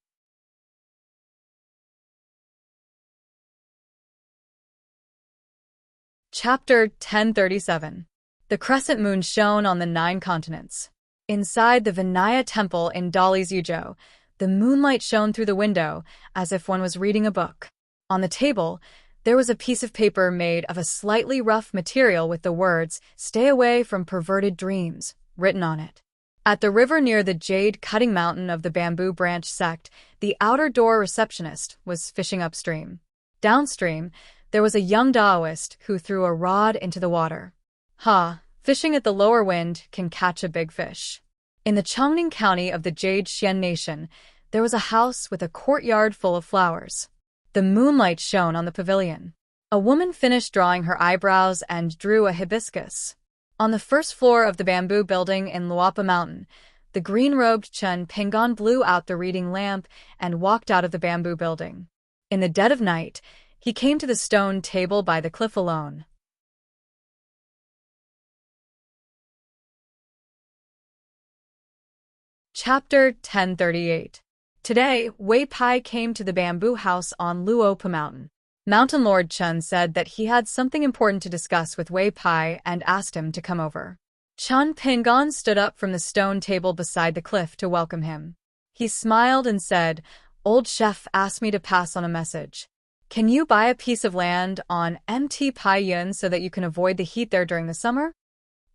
Chapter 1037. The crescent moon shone on the 9 continents. Inside the Vinaya temple in Dali's Yuzhou, the moonlight shone through the window as if one was reading a book. On the table, there was a piece of paper made of a slightly rough material with the words, "Stay away from perverted dreams," written on it. At the river near the jade-cutting mountain of the Bamboo Branch sect, the outer door receptionist was fishing upstream. Downstream, there was a young Taoist who threw a rod into the water. Fishing at the lower wind can catch a big fish. In the Chongning County of the Jade Xian Nation, there was a house with a courtyard full of flowers. The moonlight shone on the pavilion. A woman finished drawing her eyebrows and drew a hibiscus. On the first floor of the bamboo building in Luapa Mountain, the green-robed Chun Pingon blew out the reading lamp and walked out of the bamboo building. In the dead of night, he came to the stone table by the cliff alone. Chapter 1038. Today, Wei Pai came to the bamboo house on Luo Pa Mountain. Mountain Lord Chun said that he had something important to discuss with Wei Pai and asked him to come over. Chun Pingon stood up from the stone table beside the cliff to welcome him. He smiled and said, "Old Chef asked me to pass on a message. Can you buy a piece of land on Mt Pai Yun so that you can avoid the heat there during the summer?"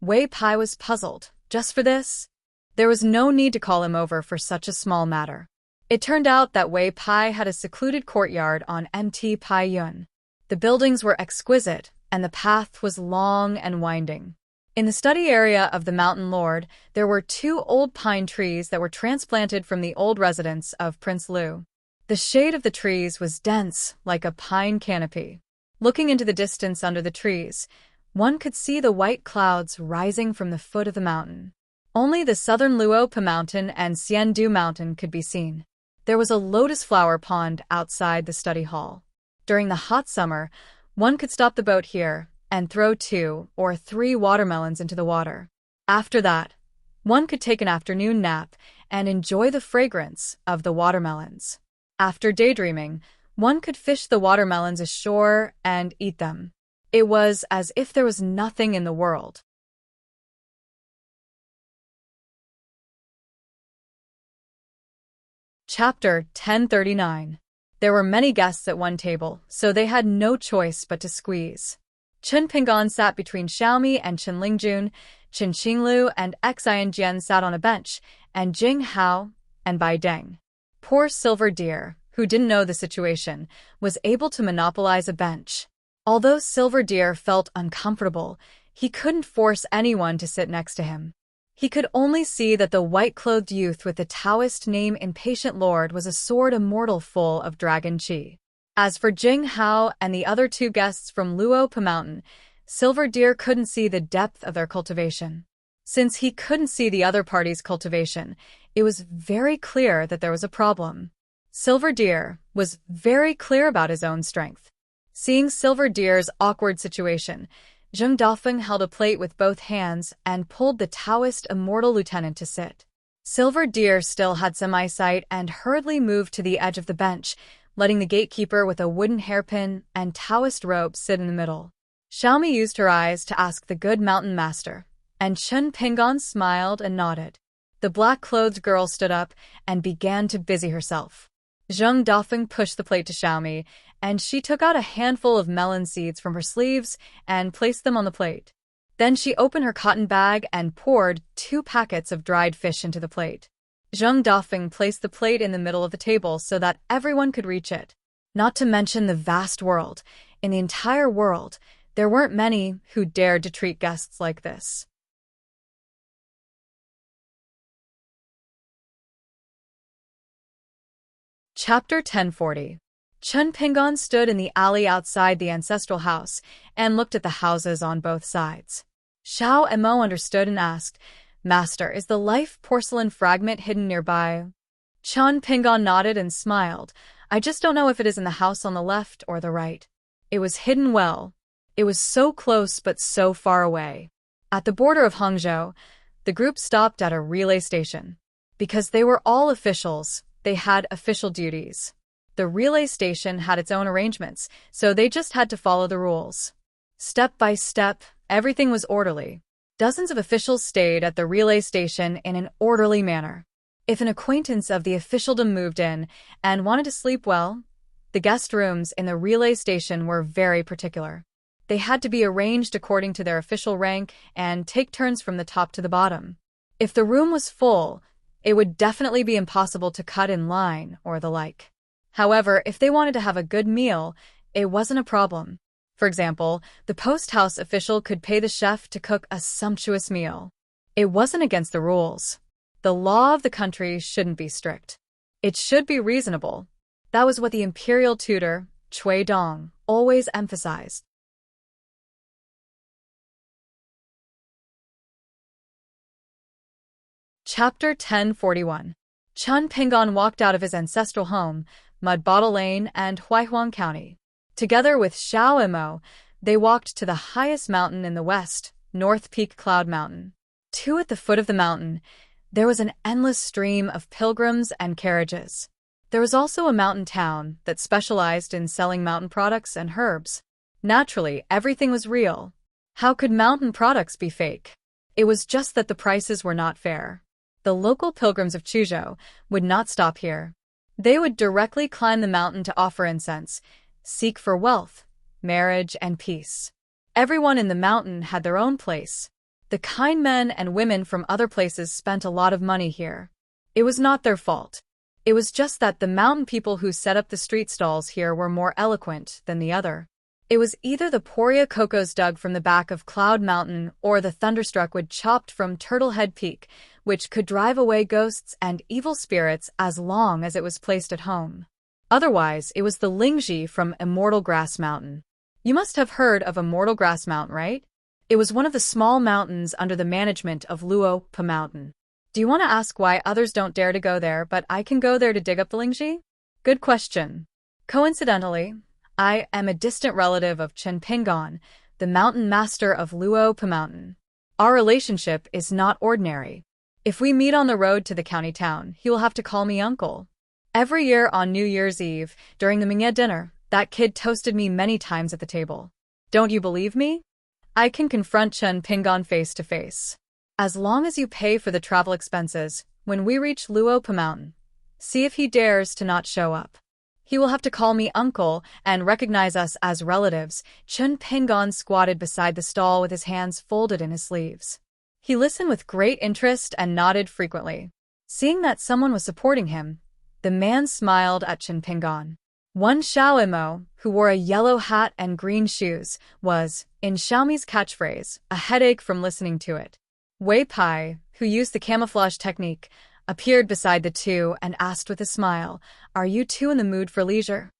Wei Pai was puzzled. Just for this? There was no need to call him over for such a small matter. It turned out that Wei Pai had a secluded courtyard on Mt Pai Yun. The buildings were exquisite, and the path was long and winding. In the study area of the Mountain Lord, there were 2 old pine trees that were transplanted from the old residence of Prince Liu. The shade of the trees was dense, like a pine canopy. Looking into the distance under the trees, one could see the white clouds rising from the foot of the mountain. Only the southern Luo Pa Mountain and Xiandu Mountain could be seen. There was a lotus flower pond outside the study hall. During the hot summer, one could stop the boat here and throw 2 or 3 watermelons into the water. After that, one could take an afternoon nap and enjoy the fragrance of the watermelons. After daydreaming, one could fish the watermelons ashore and eat them. It was as if there was nothing in the world. Chapter 1039. There were many guests at one table, so they had no choice but to squeeze. Chun Pingon sat between Xiaomi and Chen Lingjun, Chen Qinglu and Xian Jian sat on a bench, and Jing Hao and Bai Deng. Poor Silver Deer, who didn't know the situation, was able to monopolize a bench. Although Silver Deer felt uncomfortable, he couldn't force anyone to sit next to him. He could only see that the white-clothed youth with the Taoist name Impatient Lord was a sword immortal full of dragon chi. As for Jing Hao and the other two guests from Luo Pa Mountain, Silver Deer couldn't see the depth of their cultivation. Since he couldn't see the other party's cultivation, it was very clear that there was a problem. Silver Deer was very clear about his own strength. Seeing Silver Deer's awkward situation, Zheng Dafeng held a plate with both hands and pulled the Taoist immortal lieutenant to sit. Silver Deer still had some eyesight and hurriedly moved to the edge of the bench, letting the gatekeeper with a wooden hairpin and Taoist robe sit in the middle. Xiaomi used her eyes to ask the good mountain master, and Chen Pingon smiled and nodded. The black-clothed girl stood up and began to busy herself. Zheng Dafeng pushed the plate to Xiaomi, and she took out a handful of melon seeds from her sleeves and placed them on the plate. Then she opened her cotton bag and poured 2 packets of dried fish into the plate. Zheng Dafeng placed the plate in the middle of the table so that everyone could reach it. Not to mention the vast world. In the entire world, there weren't many who dared to treat guests like this. Chapter 1040. Chen Pingon stood in the alley outside the ancestral house and looked at the houses on both sides. Xiao Emo understood and asked, "Master, is the life porcelain fragment hidden nearby?" Chen Pingon nodded and smiled. "I just don't know if it is in the house on the left or the right." It was hidden well. It was so close but so far away. At the border of Hangzhou, the group stopped at a relay station. Because they were all officials, they had official duties. The relay station had its own arrangements, so they just had to follow the rules. Step by step, everything was orderly. Dozens of officials stayed at the relay station in an orderly manner. If an acquaintance of the officialdom moved in and wanted to sleep well, the guest rooms in the relay station were very particular. They had to be arranged according to their official rank and take turns from the top to the bottom. If the room was full, it would definitely be impossible to cut in line or the like. However, if they wanted to have a good meal, it wasn't a problem. For example, the post house official could pay the chef to cook a sumptuous meal. It wasn't against the rules. The law of the country shouldn't be strict. It should be reasonable. That was what the imperial tutor, Cui Dong, always emphasized. Chapter 1041. Chen Pingon walked out of his ancestral home, Mud Bottle Lane and Huaihuang County. Together with Xiao Emo, they walked to the highest mountain in the west, North Peak Cloud Mountain. At the foot of the mountain, there was an endless stream of pilgrims and carriages. There was also a mountain town that specialized in selling mountain products and herbs. Naturally, everything was real. How could mountain products be fake? It was just that the prices were not fair. The local pilgrims of Chuzhou would not stop here. They would directly climb the mountain to offer incense, seek for wealth, marriage, and peace. Everyone in the mountain had their own place. The kind men and women from other places spent a lot of money here. It was not their fault. It was just that the mountain people who set up the street stalls here were more eloquent than the other. It was either the Poria cocos dug from the back of Cloud Mountain or the thunderstruck wood chopped from Turtlehead Peak, which could drive away ghosts and evil spirits as long as it was placed at home. Otherwise, it was the Lingji from Immortal Grass Mountain. You must have heard of Immortal Grass Mountain, right? It was one of the small mountains under the management of Luo Pa Mountain. Do you want to ask why others don't dare to go there, but I can go there to dig up the Lingji? Good question. Coincidentally, I am a distant relative of Chen Pingon, the mountain master of Luo Pa Mountain. Our relationship is not ordinary. If we meet on the road to the county town, he will have to call me uncle. Every year on New Year's Eve, during the Mingye dinner, that kid toasted me many times at the table. Don't you believe me? I can confront Chen Pingon face to face. As long as you pay for the travel expenses, when we reach Luo Pa Mountain, see if he dares to not show up. He will have to call me uncle and recognize us as relatives. Chen Pingon squatted beside the stall with his hands folded in his sleeves. He listened with great interest and nodded frequently. Seeing that someone was supporting him, The man smiled at Chen Pingon. One Xiao Imo, who wore a yellow hat and green shoes, was, in Xiaomi's catchphrase, a headache from listening to it. Wei Pai, who used the camouflage technique, appeared beside the two and asked with a smile, "Are you two in the mood for leisure?"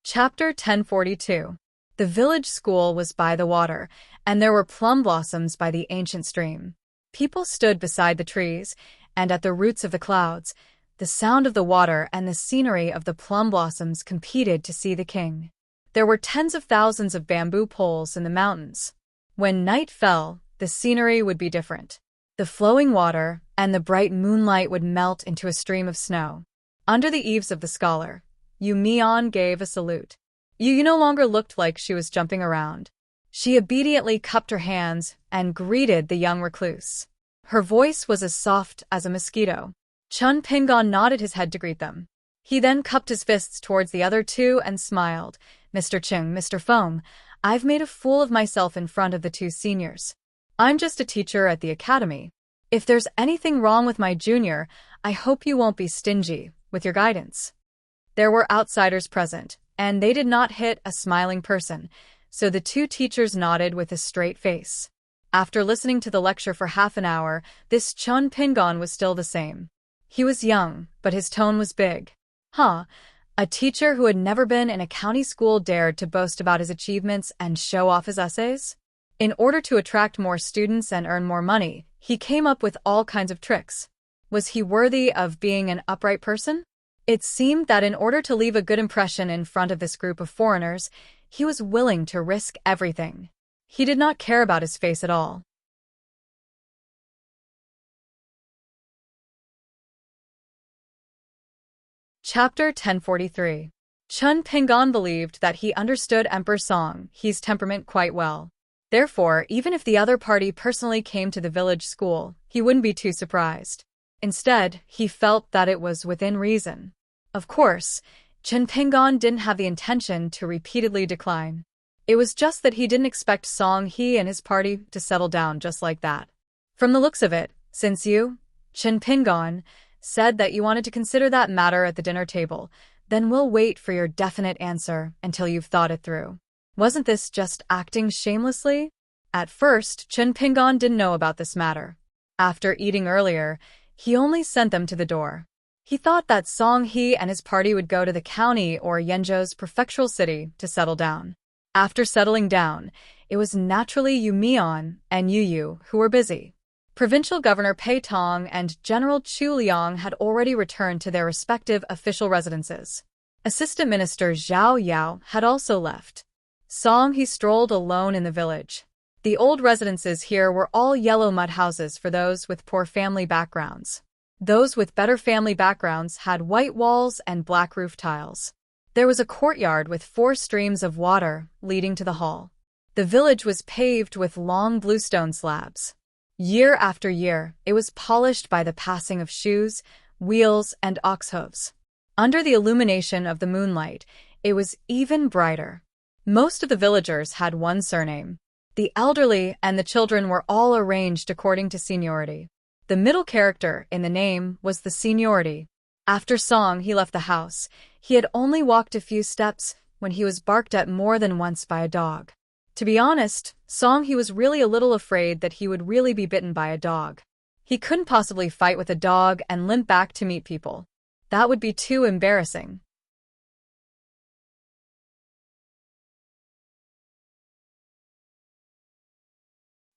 Chapter 1042. The village school was by the water, and there were plum blossoms by the ancient stream. People stood beside the trees, and at the roots of the clouds, the sound of the water and the scenery of the plum blossoms competed to see the king. There were tens of thousands of bamboo poles in the mountains. When night fell, the scenery would be different. The flowing water and the bright moonlight would melt into a stream of snow. Under the eaves of the scholar, Yu Mian gave a salute. Yu no longer looked like she was jumping around. She obediently cupped her hands and greeted the young recluse. Her voice was as soft as a mosquito. Chen Pingon nodded his head to greet them. He then cupped his fists towards the other two and smiled. "Mr. Cheng, Mr. Feng, I've made a fool of myself in front of the two seniors. I'm just a teacher at the academy. If there's anything wrong with my junior, I hope you won't be stingy with your guidance." There were outsiders present, and they did not hit a smiling person, so the two teachers nodded with a straight face. After listening to the lecture for half an hour, this Chen Pingon was still the same. He was young, but his tone was big. A teacher who had never been in a county school dared to boast about his achievements and show off his essays? In order to attract more students and earn more money, he came up with all kinds of tricks. Was he worthy of being an upright person? It seemed that in order to leave a good impression in front of this group of foreigners, he was willing to risk everything. He did not care about his face at all. Chapter 1043. Chen Pingon believed that he understood Emperor Song He's temperament quite well. Therefore, even if the other party personally came to the village school, he wouldn't be too surprised. Instead, he felt that it was within reason. Of course, Chen Pingon didn't have the intention to repeatedly decline. It was just that he didn't expect Song He and his party to settle down just like that. From the looks of it, since you, Chen Pingon, said that you wanted to consider that matter at the dinner table, then we'll wait for your definite answer until you've thought it through. Wasn't this just acting shamelessly? At first, Chen Pingon didn't know about this matter. After eating earlier, he only sent them to the door. He thought that Song He and his party would go to the county or Yenzhou's prefectural city to settle down. After settling down, it was naturally Yu Mian and Yu who were busy. Provincial Governor Pei Tong and General Chu Liang had already returned to their respective official residences. Assistant Minister Zhao Yao had also left. Song He strolled alone in the village. The old residences here were all yellow mud houses for those with poor family backgrounds. Those with better family backgrounds had white walls and black roof tiles. There was a courtyard with 4 streams of water leading to the hall. The village was paved with long bluestone slabs. Year after year, it was polished by the passing of shoes, wheels, and ox hooves. Under the illumination of the moonlight, it was even brighter. Most of the villagers had one surname. The elderly and the children were all arranged according to seniority. The middle character in the name was the seniority. After Song He left the house, he had only walked a few steps when he was barked at more than once by a dog. To be honest, Song He was really a little afraid that he would really be bitten by a dog. He couldn't possibly fight with a dog and limp back to meet people. That would be too embarrassing.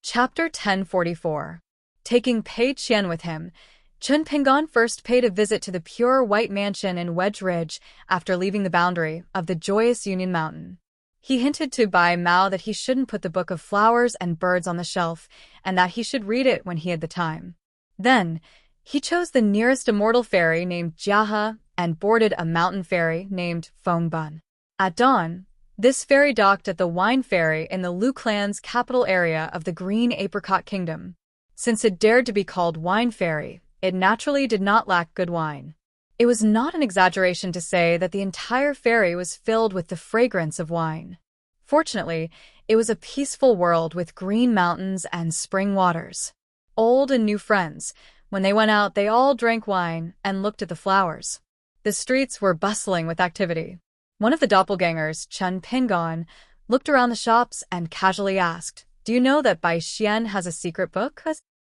Chapter 1044. Taking Pei Qian with him, Chen Pingon first paid a visit to the pure white mansion in Wedge Ridge after leaving the boundary of the joyous Union Mountain. He hinted to Bai Mao that he shouldn't put the book of flowers and birds on the shelf, and that he should read it when he had the time. Then, he chose the nearest immortal fairy named Jiahe and boarded a mountain ferry named Fengbun. At dawn, this ferry docked at the wine ferry in the Lu clan's capital area of the Green Apricot Kingdom. Since it dared to be called Wine Ferry, it naturally did not lack good wine. It was not an exaggeration to say that the entire ferry was filled with the fragrance of wine. Fortunately, It was a peaceful world with green mountains and spring waters. Old and new friends. When they went out, they all drank wine and looked at the flowers. The streets were bustling with activity. One of the doppelgangers, Chun Pingon, looked around the shops and casually asked, "Do you know that Bai Xian has a secret book?"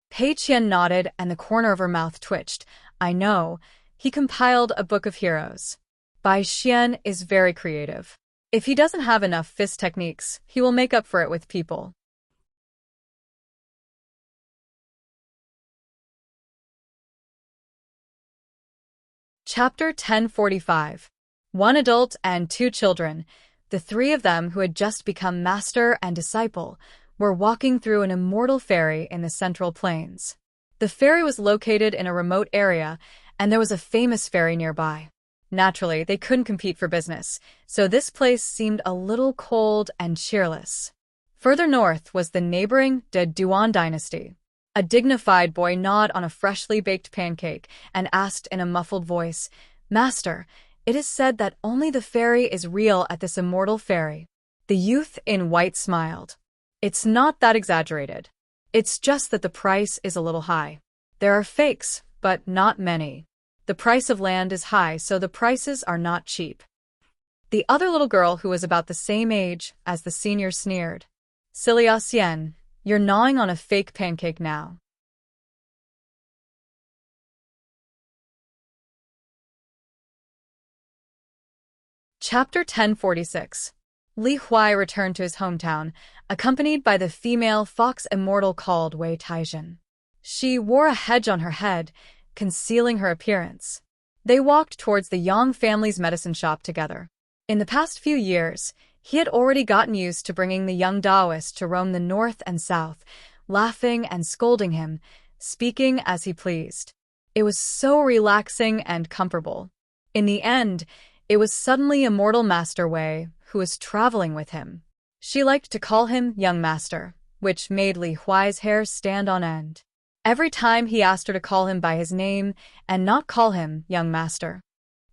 Pei Qian nodded and the corner of her mouth twitched. "I know. He compiled a book of heroes." Bai Xian is very creative. If he doesn't have enough fist techniques, he will make up for it with people. Chapter 1045. One adult and two children, the three of them who had just become master and disciple, were walking through an immortal ferry in the Central Plains. The ferry was located in a remote area, and there was a famous ferry nearby. Naturally, they couldn't compete for business, so this place seemed a little cold and cheerless. Further north was the neighboring De Duan dynasty. A dignified boy nodded on a freshly baked pancake and asked in a muffled voice, "Master, it is said that only the fairy is real at this immortal ferry." The youth in white smiled. "It's not that exaggerated. It's just that the price is a little high. There are fakes, but not many. The price of land is high, so the prices are not cheap." The other little girl, who was about the same age as the senior, sneered. "Silly Xian, you're gnawing on a fake pancake now." Chapter 1046. Li Huai returned to his hometown, accompanied by the female fox immortal called Wei Taizhen. She wore a hedge on her head, concealing her appearance. They walked towards the Yang family's medicine shop together. In the past few years, he had already gotten used to bringing the young Taoist to roam the north and south, laughing and scolding him, speaking as he pleased. It was so relaxing and comfortable. In the end, it was suddenly immortal Master Wei who was traveling with him. She liked to call him Young Master, which made Li Huai's hair stand on end. Every time he asked her to call him by his name and not call him Young Master.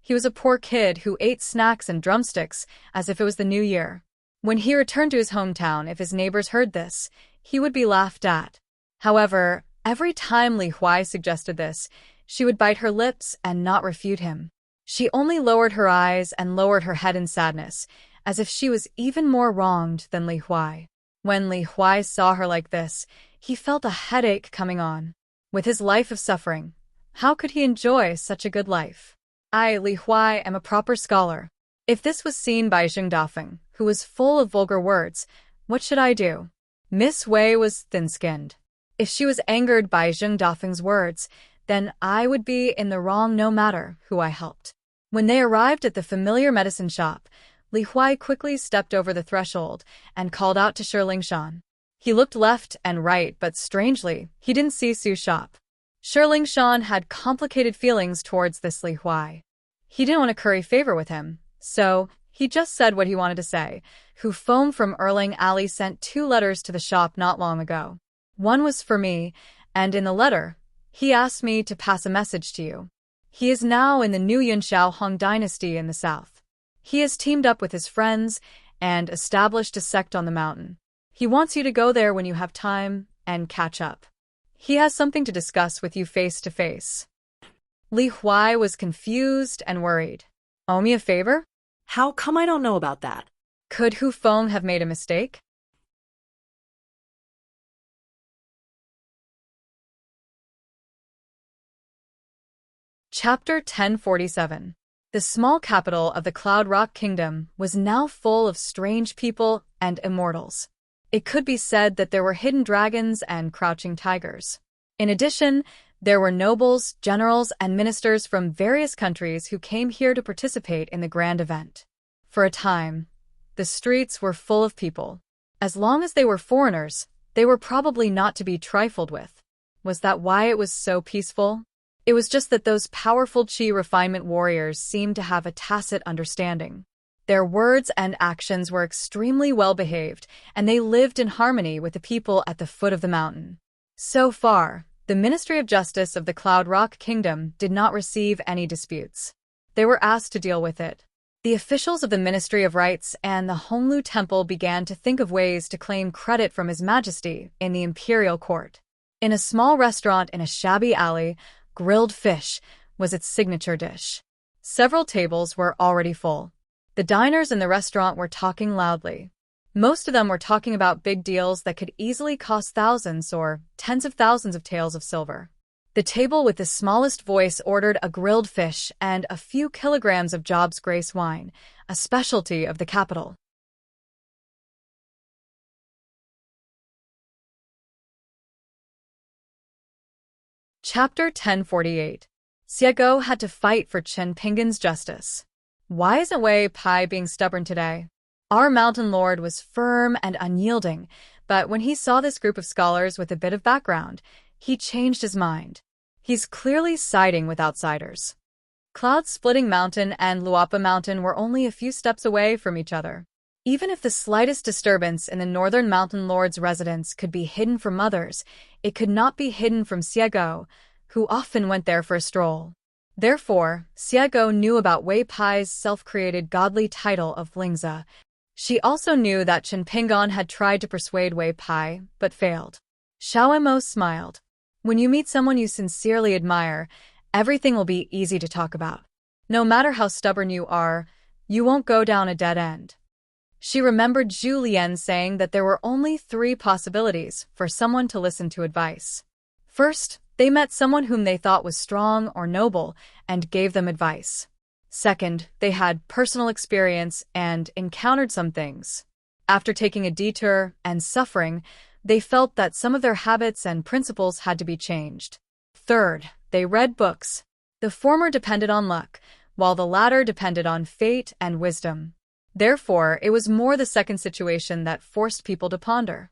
He was a poor kid who ate snacks and drumsticks as if it was the new year. When he returned to his hometown, if his neighbors heard this, he would be laughed at. However, every time Li Huai suggested this, she would bite her lips and not refute him. She only lowered her eyes and lowered her head in sadness, as if she was even more wronged than Li Huai. When Li Huai saw her like this, he felt a headache coming on. With his life of suffering, how could he enjoy such a good life? I, Li Huai, am a proper scholar. If this was seen by Zheng Dafeng, who was full of vulgar words, what should I do? Miss Wei was thin-skinned. If she was angered by Zheng Dafeng's words, then I would be in the wrong no matter who I helped. When they arrived at the familiar medicine shop, Li Huai quickly stepped over the threshold and called out to Shi Lingshan. He looked left and right, but strangely, he didn't see Su's shop. Shi Lingshan had complicated feelings towards this Li Huai. He didn't want to curry favor with him, so he just said what he wanted to say. Hu Feng from Erling Alley sent 2 letters to the shop not long ago. One was for me, and in the letter, he asked me to pass a message to you. He is now in the new Yunshao Hong dynasty in the south. He has teamed up with his friends and established a sect on the mountain. He wants you to go there when you have time and catch up. He has something to discuss with you face to face. Li Huai was confused and worried. Owe me a favor? How come I don't know about that? Could Hu Feng have made a mistake? Chapter 1047. The small capital of the Cloud Rock Kingdom was now full of strange people and immortals. It could be said that there were hidden dragons and crouching tigers. In addition, there were nobles, generals, and ministers from various countries who came here to participate in the grand event. For a time, the streets were full of people. As long as they were foreigners, they were probably not to be trifled with. Was that why it was so peaceful? It was just that those powerful Qi refinement warriors seemed to have a tacit understanding. Their words and actions were extremely well behaved, and they lived in harmony with the people at the foot of the mountain. So far, the Ministry of Justice of the Cloud Rock Kingdom did not receive any disputes. They were asked to deal with it. The officials of the Ministry of Rites and the Honglu Temple began to think of ways to claim credit from His Majesty in the imperial court. In a small restaurant in a shabby alley, grilled fish was its signature dish. Several tables were already full. The diners in the restaurant were talking loudly. Most of them were talking about big deals that could easily cost thousands or tens of thousands of taels of silver. The table with the smallest voice ordered a grilled fish and a few kilograms of Job's Grace wine, a specialty of the capital. Chapter 1048. Xiego had to fight for Chen Pinggan's justice. Why isn't Wei Pai being stubborn today? Our mountain lord was firm and unyielding, but when he saw this group of scholars with a bit of background, he changed his mind. He's clearly siding with outsiders. Cloud-Splitting Mountain and Luapa Mountain were only a few steps away from each other. Even if the slightest disturbance in the northern mountain lord's residence could be hidden from others, it could not be hidden from Xiego, who often went there for a stroll. Therefore, Xiego knew about Wei Pai's self-created godly title of Lingzi. She also knew that Chen Pinggan had tried to persuade Wei Pai, but failed. Xiaomo smiled. When you meet someone you sincerely admire, everything will be easy to talk about. No matter how stubborn you are, you won't go down a dead end. She remembered Zhu Lian saying that there were only 3 possibilities for someone to listen to advice. First, they met someone whom they thought was strong or noble and gave them advice. Second, they had personal experience and encountered some things. After taking a detour and suffering, they felt that some of their habits and principles had to be changed. Third, they read books. The former depended on luck, while the latter depended on fate and wisdom. Therefore, it was more the second situation that forced people to ponder.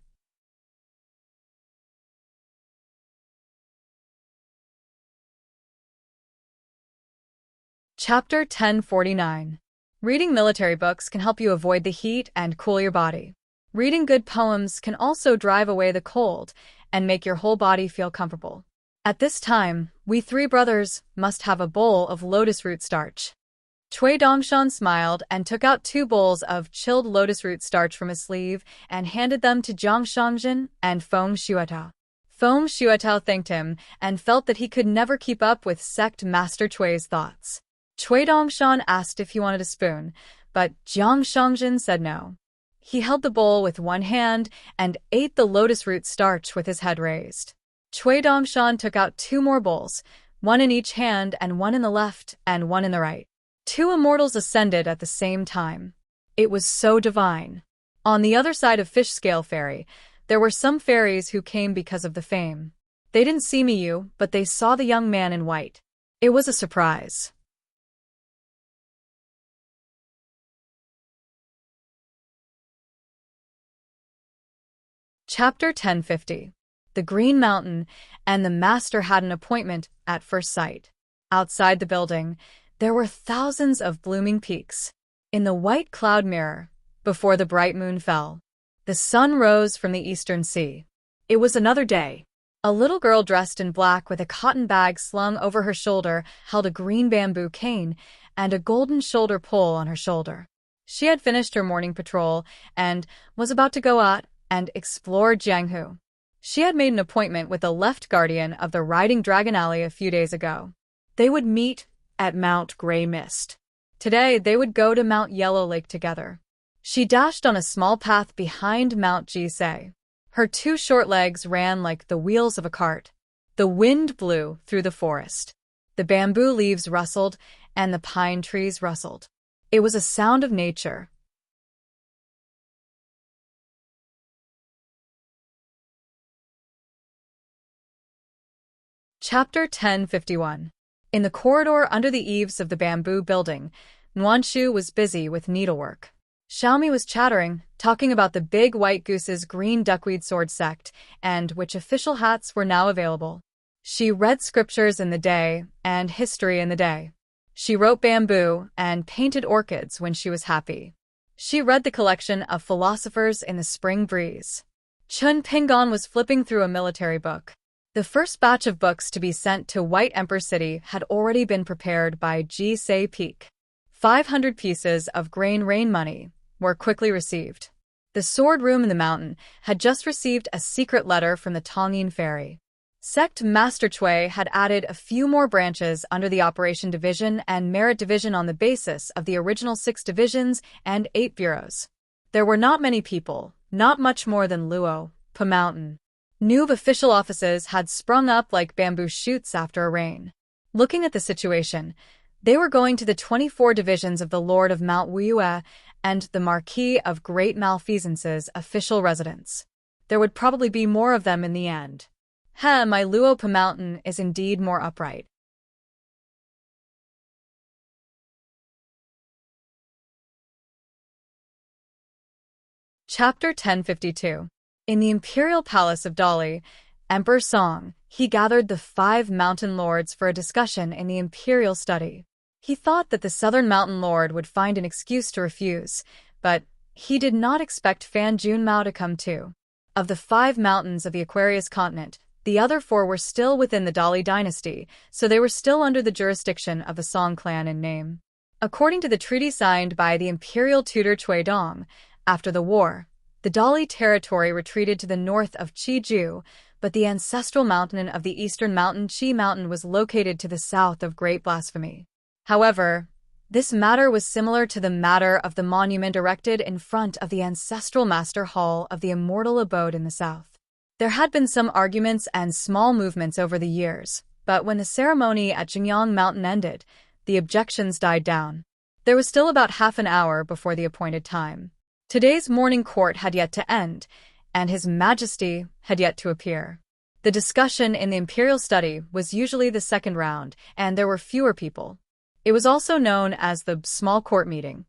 Chapter 1049. Reading military books can help you avoid the heat and cool your body. Reading good poems can also drive away the cold and make your whole body feel comfortable. At this time, we 3 brothers must have a bowl of lotus root starch. Cui Dongshan smiled and took out 2 bowls of chilled lotus root starch from his sleeve and handed them to Jiang Shangjin and Feng Shuatao. Feng Shuatao thanked him and felt that he could never keep up with sect Master Cui's thoughts. Cui Dongshan asked if he wanted a spoon, but Jiang Shangjin said no. He held the bowl with one hand and ate the lotus root starch with his head raised. Cui Dongshan took out 2 more bowls, one in each hand and one in the left and one in the right. 2 immortals ascended at the same time. It was so divine. On the other side of Fish Scale Ferry, there were some fairies who came because of the fame. They didn't see Miyu, but they saw the young man in white. It was a surprise. Chapter 1050. The Green Mountain and the Master had an appointment at first sight. Outside the building, there were thousands of blooming peaks. In the white cloud mirror, before the bright moon fell, the sun rose from the eastern sea. It was another day. A little girl dressed in black with a cotton bag slung over her shoulder held a green bamboo cane and a golden shoulder pole on her shoulder. She had finished her morning patrol and was about to go out and explore Jianghu. She had made an appointment with the left guardian of the Riding Dragon Alley a few days ago. They would meet at Mount Grey Mist. Today, they would go to Mount Yellow Lake together. She dashed on a small path behind Mount Jisei. Her 2 short legs ran like the wheels of a cart. The wind blew through the forest. The bamboo leaves rustled and the pine trees rustled. It was a sound of nature. Chapter 1051. In the corridor under the eaves of the bamboo building, Nuanshu was busy with needlework. Xiaomi was chattering, talking about the Big White Goose's green duckweed sword sect and which official hats were now available. She read scriptures in the day and history in the day. She wrote bamboo and painted orchids when she was happy. She read the collection of philosophers in the spring breeze. Chen Pinggan was flipping through a military book. The first batch of books to be sent to White Emperor City had already been prepared by Jisei Peak. 500 pieces of grain rain money were quickly received. The sword room in the mountain had just received a secret letter from the Tongyin Ferry. Sect Master Chui had added a few more branches under the Operation Division and Merit Division on the basis of the original 6 divisions and 8 bureaus. There were not many people, not much more than Luo, Pa Mountain. New official offices had sprung up like bamboo shoots after a rain. Looking at the situation, they were going to the 24 divisions of the Lord of Mount Wuyue and the Marquis of Great Malfeasance's official residence. There would probably be more of them in the end. My Luo Pa Mountain is indeed more upright. Chapter 1052. In the imperial palace of Dali, Emperor Song, he gathered the 5 mountain lords for a discussion in the imperial study. He thought that the southern mountain lord would find an excuse to refuse, but he did not expect Fan Junmao to come too. Of the 5 mountains of the Aquarius continent, the other 4 were still within the Dali dynasty, so they were still under the jurisdiction of the Song clan in name. According to the treaty signed by the imperial tutor Cui Dong, after the war, the Dali territory retreated to the north of Qiju, but the ancestral mountain of the eastern mountain Qi Mountain was located to the south of Great Blasphemy. However, this matter was similar to the matter of the monument erected in front of the ancestral master hall of the immortal abode in the south. There had been some arguments and small movements over the years, but when the ceremony at Jingyang Mountain ended, the objections died down. There was still about half an hour before the appointed time. Today's morning court had yet to end, and His Majesty had yet to appear. The discussion in the imperial study was usually the second round, and there were fewer people. It was also known as the small court meeting.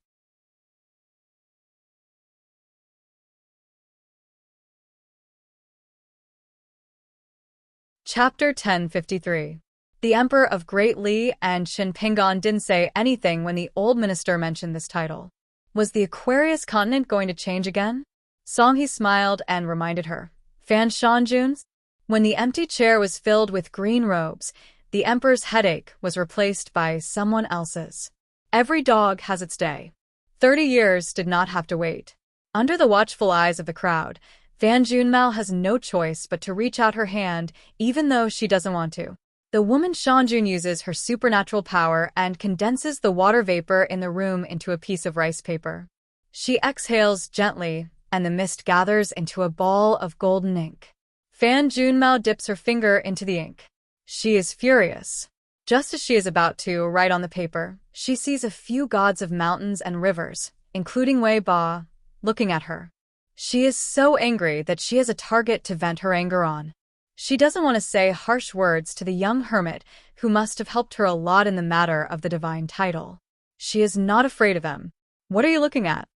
Chapter 1053. The Emperor of Great Li and Shin Pingon didn't say anything when the old minister mentioned this title. Was the Aquarius continent going to change again? Songhe smiled and reminded her. Fan Shanjun's? When the empty chair was filled with green robes, the emperor's headache was replaced by someone else's. Every dog has its day. 30 years did not have to wait. Under the watchful eyes of the crowd, Fan Junmao has no choice but to reach out her hand, even though she doesn't want to. The woman Shanjun uses her supernatural power and condenses the water vapor in the room into a piece of rice paper. She exhales gently, and the mist gathers into a ball of golden ink. Fan Junmao dips her finger into the ink. She is furious. Just as she is about to write on the paper, she sees a few gods of mountains and rivers, including Wei Ba, looking at her. She is so angry that she has a target to vent her anger on. She doesn't want to say harsh words to the young hermit who must have helped her a lot in the matter of the divine title. She is not afraid of them. What are you looking at?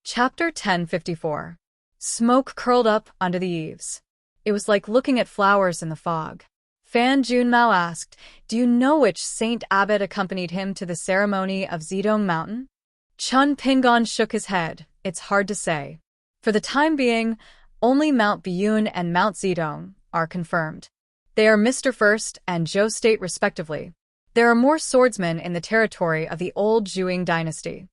Chapter 1054. Smoke curled up under the eaves. It was like looking at flowers in the fog. Fan Junmao asked, "Do you know which saint abbot accompanied him to the ceremony of Zidong Mountain?" Chun Pingon shook his head. It's hard to say. For the time being, only Mount Biyun and Mount Zidong are confirmed. They are Mr. First and Zhou State respectively. There are more swordsmen in the territory of the old Zhuing dynasty.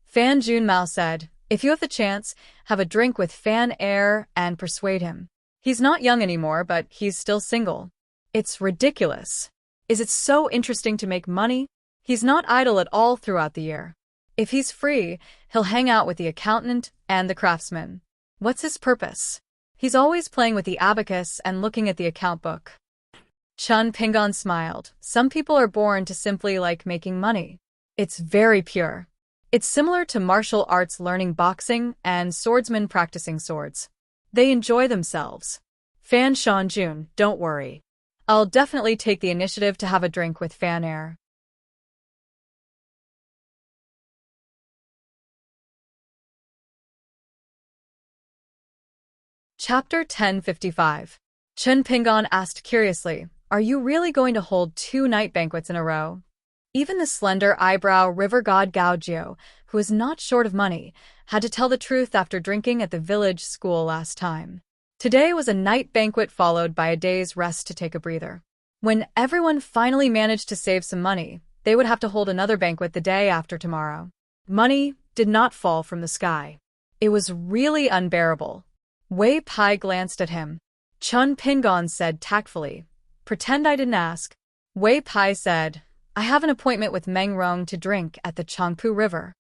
Fan Junmao said, "If you have the chance, have a drink with Fan Air and persuade him. He's not young anymore, but he's still single." It's ridiculous. Is it so interesting to make money? He's not idle at all throughout the year. If he's free, he'll hang out with the accountant and the craftsman. What's his purpose? He's always playing with the abacus and looking at the account book. Chun Pingon smiled. Some people are born to simply like making money. It's very pure. It's similar to martial arts learning boxing and swordsmen practicing swords. They enjoy themselves. Fan Shanjun, don't worry. I'll definitely take the initiative to have a drink with Fan Air. Chapter 1055. Chun Pingon asked curiously, "Are you really going to hold 2 night banquets in a row?" Even the slender eyebrow river god Gaojiu, who was not short of money, had to tell the truth after drinking at the village school last time. Today was a night banquet followed by a day's rest to take a breather. When everyone finally managed to save some money, they would have to hold another banquet the day after tomorrow. Money did not fall from the sky. It was really unbearable. Wei Pai glanced at him. Chun Pingon said tactfully, "Pretend I didn't ask." Wei Pai said, "I have an appointment with Meng Rong to drink at the Changpu River."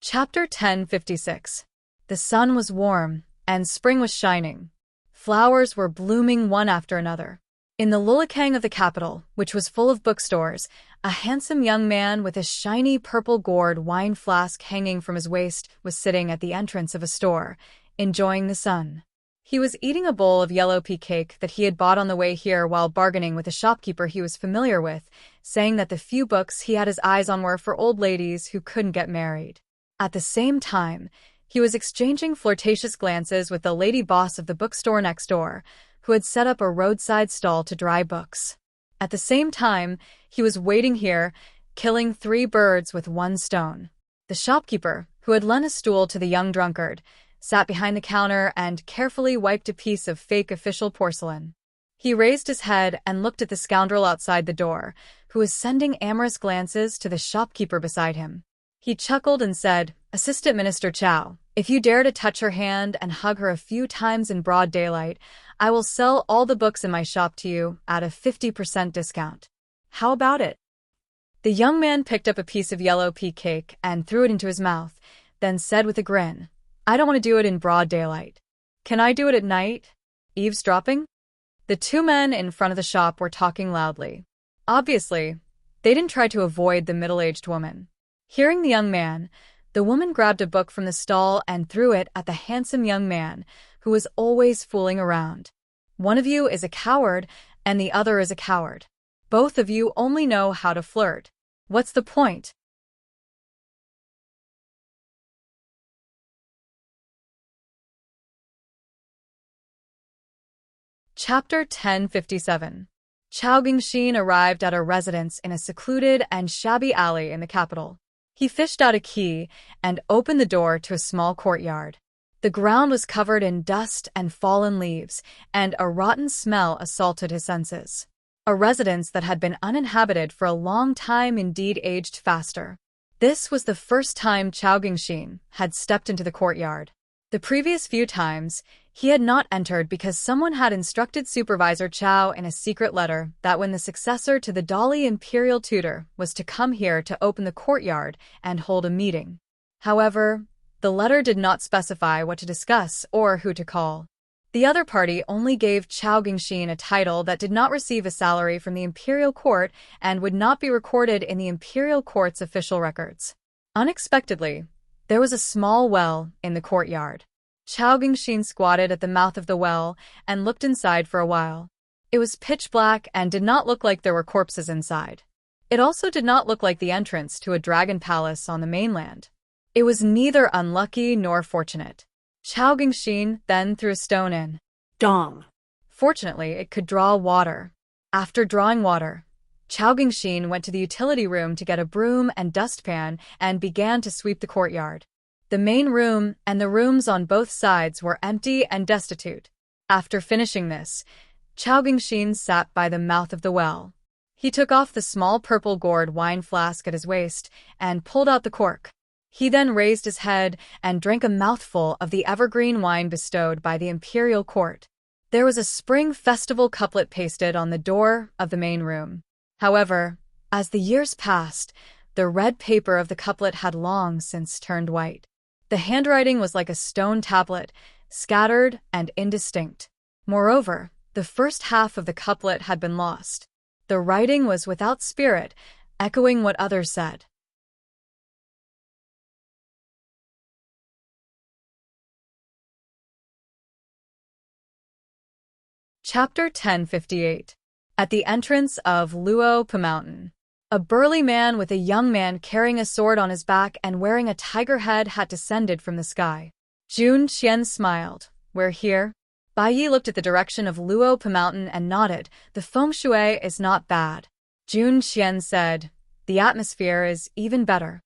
Chapter 1056. The sun was warm, and spring was shining. Flowers were blooming one after another. In the Lulakang of the capital, which was full of bookstores, a handsome young man with a shiny purple gourd wine flask hanging from his waist was sitting at the entrance of a store, enjoying the sun. He was eating a bowl of yellow pea cake that he had bought on the way here while bargaining with a shopkeeper he was familiar with, saying that the few books he had his eyes on were for old ladies who couldn't get married. At the same time, he was exchanging flirtatious glances with the lady boss of the bookstore next door, who had set up a roadside stall to dry books. At the same time, he was waiting here, killing 3 birds with 1 stone. The shopkeeper, who had lent a stool to the young drunkard, sat behind the counter and carefully wiped a piece of fake official porcelain. He raised his head and looked at the scoundrel outside the door, who was sending amorous glances to the shopkeeper beside him. He chuckled and said, "Assistant Minister Chow, if you dare to touch her hand and hug her a few times in broad daylight, I will sell all the books in my shop to you at a 50% discount. How about it?" The young man picked up a piece of yellow pea cake and threw it into his mouth, then said with a grin, "I don't want to do it in broad daylight. Can I do it at night? Eavesdropping?" The 2 men in front of the shop were talking loudly. Obviously, they didn't try to avoid the middle-aged woman. Hearing the young man, the woman grabbed a book from the stall and threw it at the handsome young man, who was always fooling around. "One of you is a coward, and the other is a coward. Both of you only know how to flirt. What's the point?" Chapter 1057. Chao Gingxin arrived at a residence in a secluded and shabby alley in the capital. He fished out a key and opened the door to a small courtyard. The ground was covered in dust and fallen leaves, and a rotten smell assaulted his senses. A residence that had been uninhabited for a long time indeed aged faster. This was the first time Chao Gingxin had stepped into the courtyard. The previous few times, he had not entered because someone had instructed Supervisor Chao in a secret letter that when the successor to the Dali imperial tutor was to come here to open the courtyard and hold a meeting. However, the letter did not specify what to discuss or who to call. The other party only gave Chao Gingxin a title that did not receive a salary from the imperial court and would not be recorded in the imperial court's official records. Unexpectedly, there was a small well in the courtyard. Chao Gingxin squatted at the mouth of the well and looked inside for a while. It was pitch black and did not look like there were corpses inside. It also did not look like the entrance to a dragon palace on the mainland. It was neither unlucky nor fortunate. Chao Gingxin then threw a stone in. Dong. Fortunately, it could draw water. After drawing water, Chao Gingxin went to the utility room to get a broom and dustpan and began to sweep the courtyard. The main room and the rooms on both sides were empty and destitute. After finishing this, Chao Gingxin sat by the mouth of the well. He took off the small purple gourd wine flask at his waist and pulled out the cork. He then raised his head and drank a mouthful of the evergreen wine bestowed by the imperial court. There was a spring festival couplet pasted on the door of the main room. However, as the years passed, the red paper of the couplet had long since turned white. The handwriting was like a stone tablet, scattered and indistinct. Moreover, the first half of the couplet had been lost. The writing was without spirit, echoing what others said. Chapter 1058. At the entrance of Luo Pa Mountain. A burly man with a young man carrying a sword on his back and wearing a tiger head had descended from the sky. Jun Qian smiled. "We're here?" Bai Yi looked at the direction of Luo Pa Mountain and nodded. "The feng shui is not bad." Jun Qian said, The atmosphere is even better.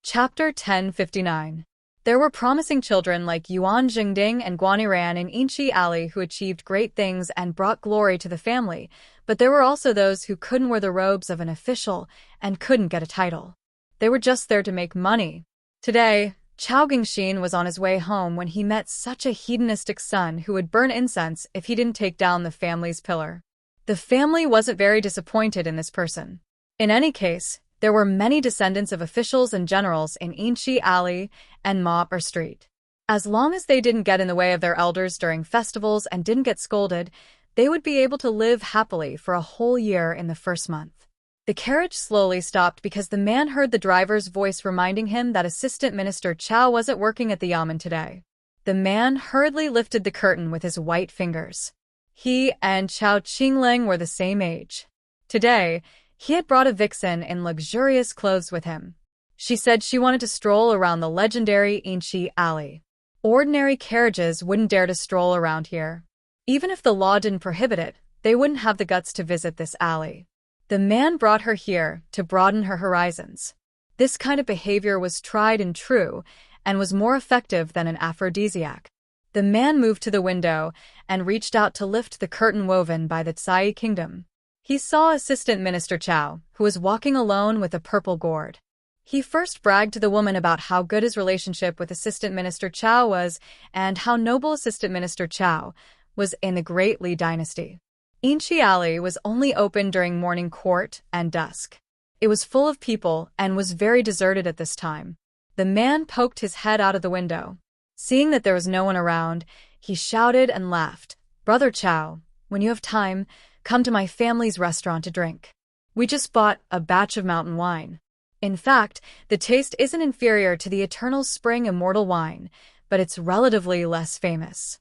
Chapter 1059. There were promising children like Yuan Jingding and Guaniran in Inchi Alley who achieved great things and brought glory to the family, but there were also those who couldn't wear the robes of an official and couldn't get a title. They were just there to make money. Today, Chao Gingxin was on his way home when he met such a hedonistic son who would burn incense if he didn't take down the family's pillar. The family wasn't very disappointed in this person. In any case, there were many descendants of officials and generals in Inchi Alley and Maupur Street. As long as they didn't get in the way of their elders during festivals and didn't get scolded, they would be able to live happily for a whole year in the first month. The carriage slowly stopped because the man heard the driver's voice reminding him that Assistant Minister Chao wasn't working at the yamen today. The man hurriedly lifted the curtain with his white fingers. He and Chao Qingleng were the same age. Today, he had brought a vixen in luxurious clothes with him. She said she wanted to stroll around the legendary Inchi Alley. Ordinary carriages wouldn't dare to stroll around here. Even if the law didn't prohibit it, they wouldn't have the guts to visit this alley. The man brought her here to broaden her horizons. This kind of behavior was tried and true and was more effective than an aphrodisiac. The man moved to the window and reached out to lift the curtain woven by the Tsai kingdom. He saw Assistant Minister Chao, who was walking alone with a purple gourd. He first bragged to the woman about how good his relationship with Assistant Minister Chao was and how noble Assistant Minister Chao was in the Great Li dynasty. Inchi Alley was only open during morning court and dusk. It was full of people and was very deserted at this time. The man poked his head out of the window. Seeing that there was no one around, he shouted and laughed. "Brother Chao, when you have time, come to my family's restaurant to drink. We just bought a batch of mountain wine. In fact, the taste isn't inferior to the Eternal Spring Immortal wine, but it's relatively less famous."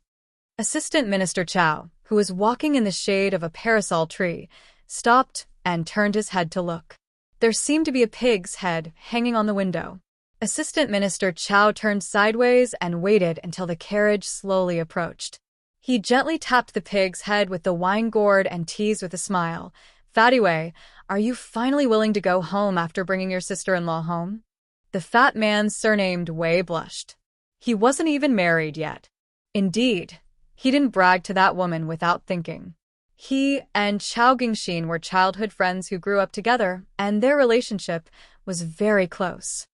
Assistant Minister Chao, who was walking in the shade of a parasol tree, stopped and turned his head to look. There seemed to be a pig's head hanging on the window. Assistant Minister Chao turned sideways and waited until the carriage slowly approached. He gently tapped the pig's head with the wine gourd and teased with a smile. "Fatty Wei, are you finally willing to go home after bringing your sister-in-law home?" The fat man surnamed Wei blushed. He wasn't even married yet. Indeed, he didn't brag to that woman without thinking. He and Chao Gingxin were childhood friends who grew up together, and their relationship was very close.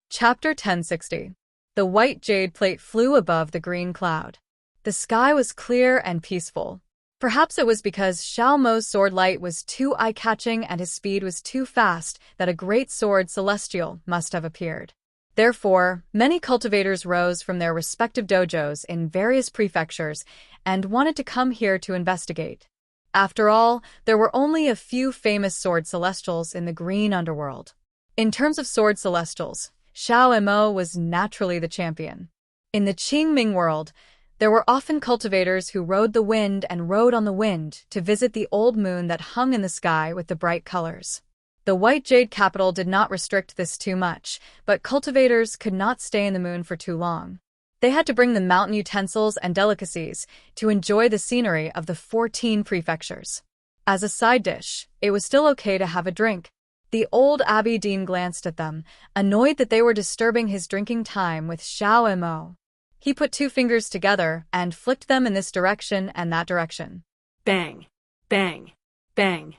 Chapter 1060. The white jade plate flew above the green cloud. The sky was clear and peaceful. Perhaps it was because Xiao Mo's sword light was too eye-catching and his speed was too fast that a great sword celestial must have appeared. Therefore, many cultivators rose from their respective dojos in various prefectures and wanted to come here to investigate. After all, there were only a few famous sword celestials in the green underworld. In terms of sword celestials, Xiao Mo was naturally the champion. In the Qingming world, there were often cultivators who rode the wind and rode on the wind to visit the old moon that hung in the sky with the bright colors. The White Jade capital did not restrict this too much, but cultivators could not stay in the moon for too long. They had to bring the mountain utensils and delicacies to enjoy the scenery of the 14 prefectures. As a side dish, it was still okay to have a drink. The old Abbey Dean glanced at them, annoyed that they were disturbing his drinking time with Xiao Mo. He put two fingers together and flicked them in this direction and that direction. Bang, bang, bang.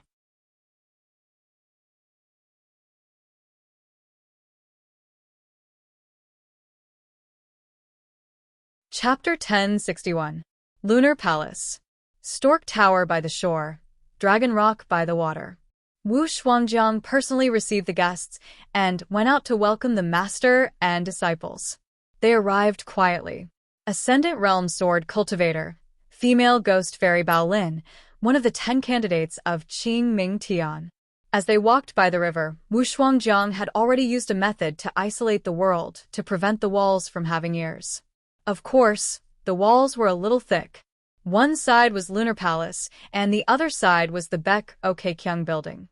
Chapter 1061. Lunar Palace. Stork Tower by the shore, Dragon Rock by the water. Wu Shuangjiang personally received the guests and went out to welcome the master and disciples. They arrived quietly. Ascendant Realm Sword Cultivator, female ghost fairy Bao Lin, one of the 10 candidates of Qing Ming Tian. As they walked by the river, Wu Shuangjiang had already used a method to isolate the world to prevent the walls from having ears. Of course, the walls were a little thick. One side was Lunar Palace, and the other side was the Baek Okekyung building.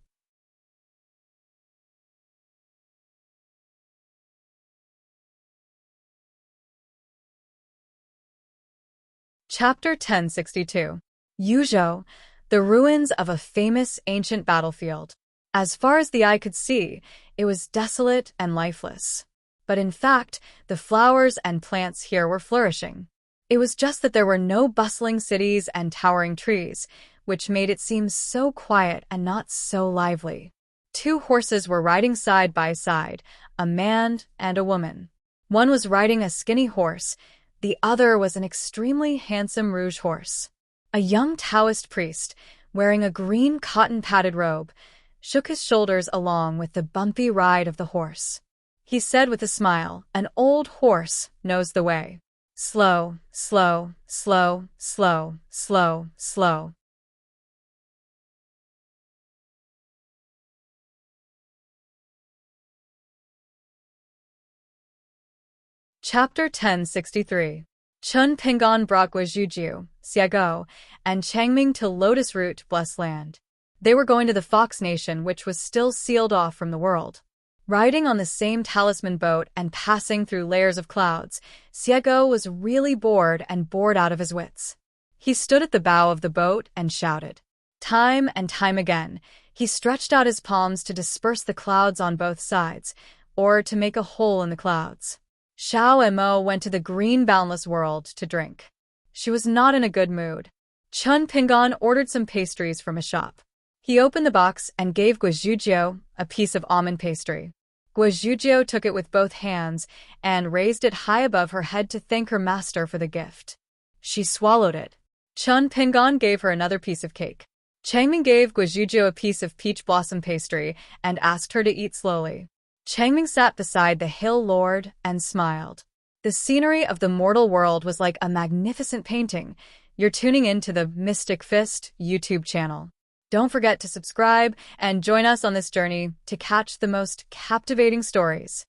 Chapter 1062. Yuzhou, the ruins of a famous ancient battlefield. As far as the eye could see, it was desolate and lifeless. But in fact, the flowers and plants here were flourishing. It was just that there were no bustling cities and towering trees, which made it seem so quiet and not so lively. 2 horses were riding side by side, a man and a woman. One was riding a skinny horse, the other was an extremely handsome rouge horse. A young Taoist priest, wearing a green cotton-padded robe, shook his shoulders along with the bumpy ride of the horse. He said with a smile, "An old horse knows the way. Slow, slow, slow, slow, slow, slow." Chapter 1063. Chun Pingon brought Guizhujiu, Xiago, and Changming to Lotus Root Blessed Land. They were going to the Fox Nation, which was still sealed off from the world. Riding on the same talisman boat and passing through layers of clouds, Xiago was really bored and bored out of his wits. He stood at the bow of the boat and shouted. Time and time again, he stretched out his palms to disperse the clouds on both sides, or to make a hole in the clouds. Xiao and Mo went to the green boundless world to drink. She was not in a good mood. Chun Pingon ordered some pastries from a shop. He opened the box and gave Guizhujiu a piece of almond pastry. Guizhujiu took it with both hands and raised it high above her head to thank her master for the gift. She swallowed it. Chun Pingon gave her another piece of cake. Changming gave Guizhujiu a piece of peach blossom pastry and asked her to eat slowly. Changming sat beside the hill lord and smiled. The scenery of the mortal world was like a magnificent painting. You're tuning in to the Mystic Fist YouTube channel. Don't forget to subscribe and join us on this journey to catch the most captivating stories.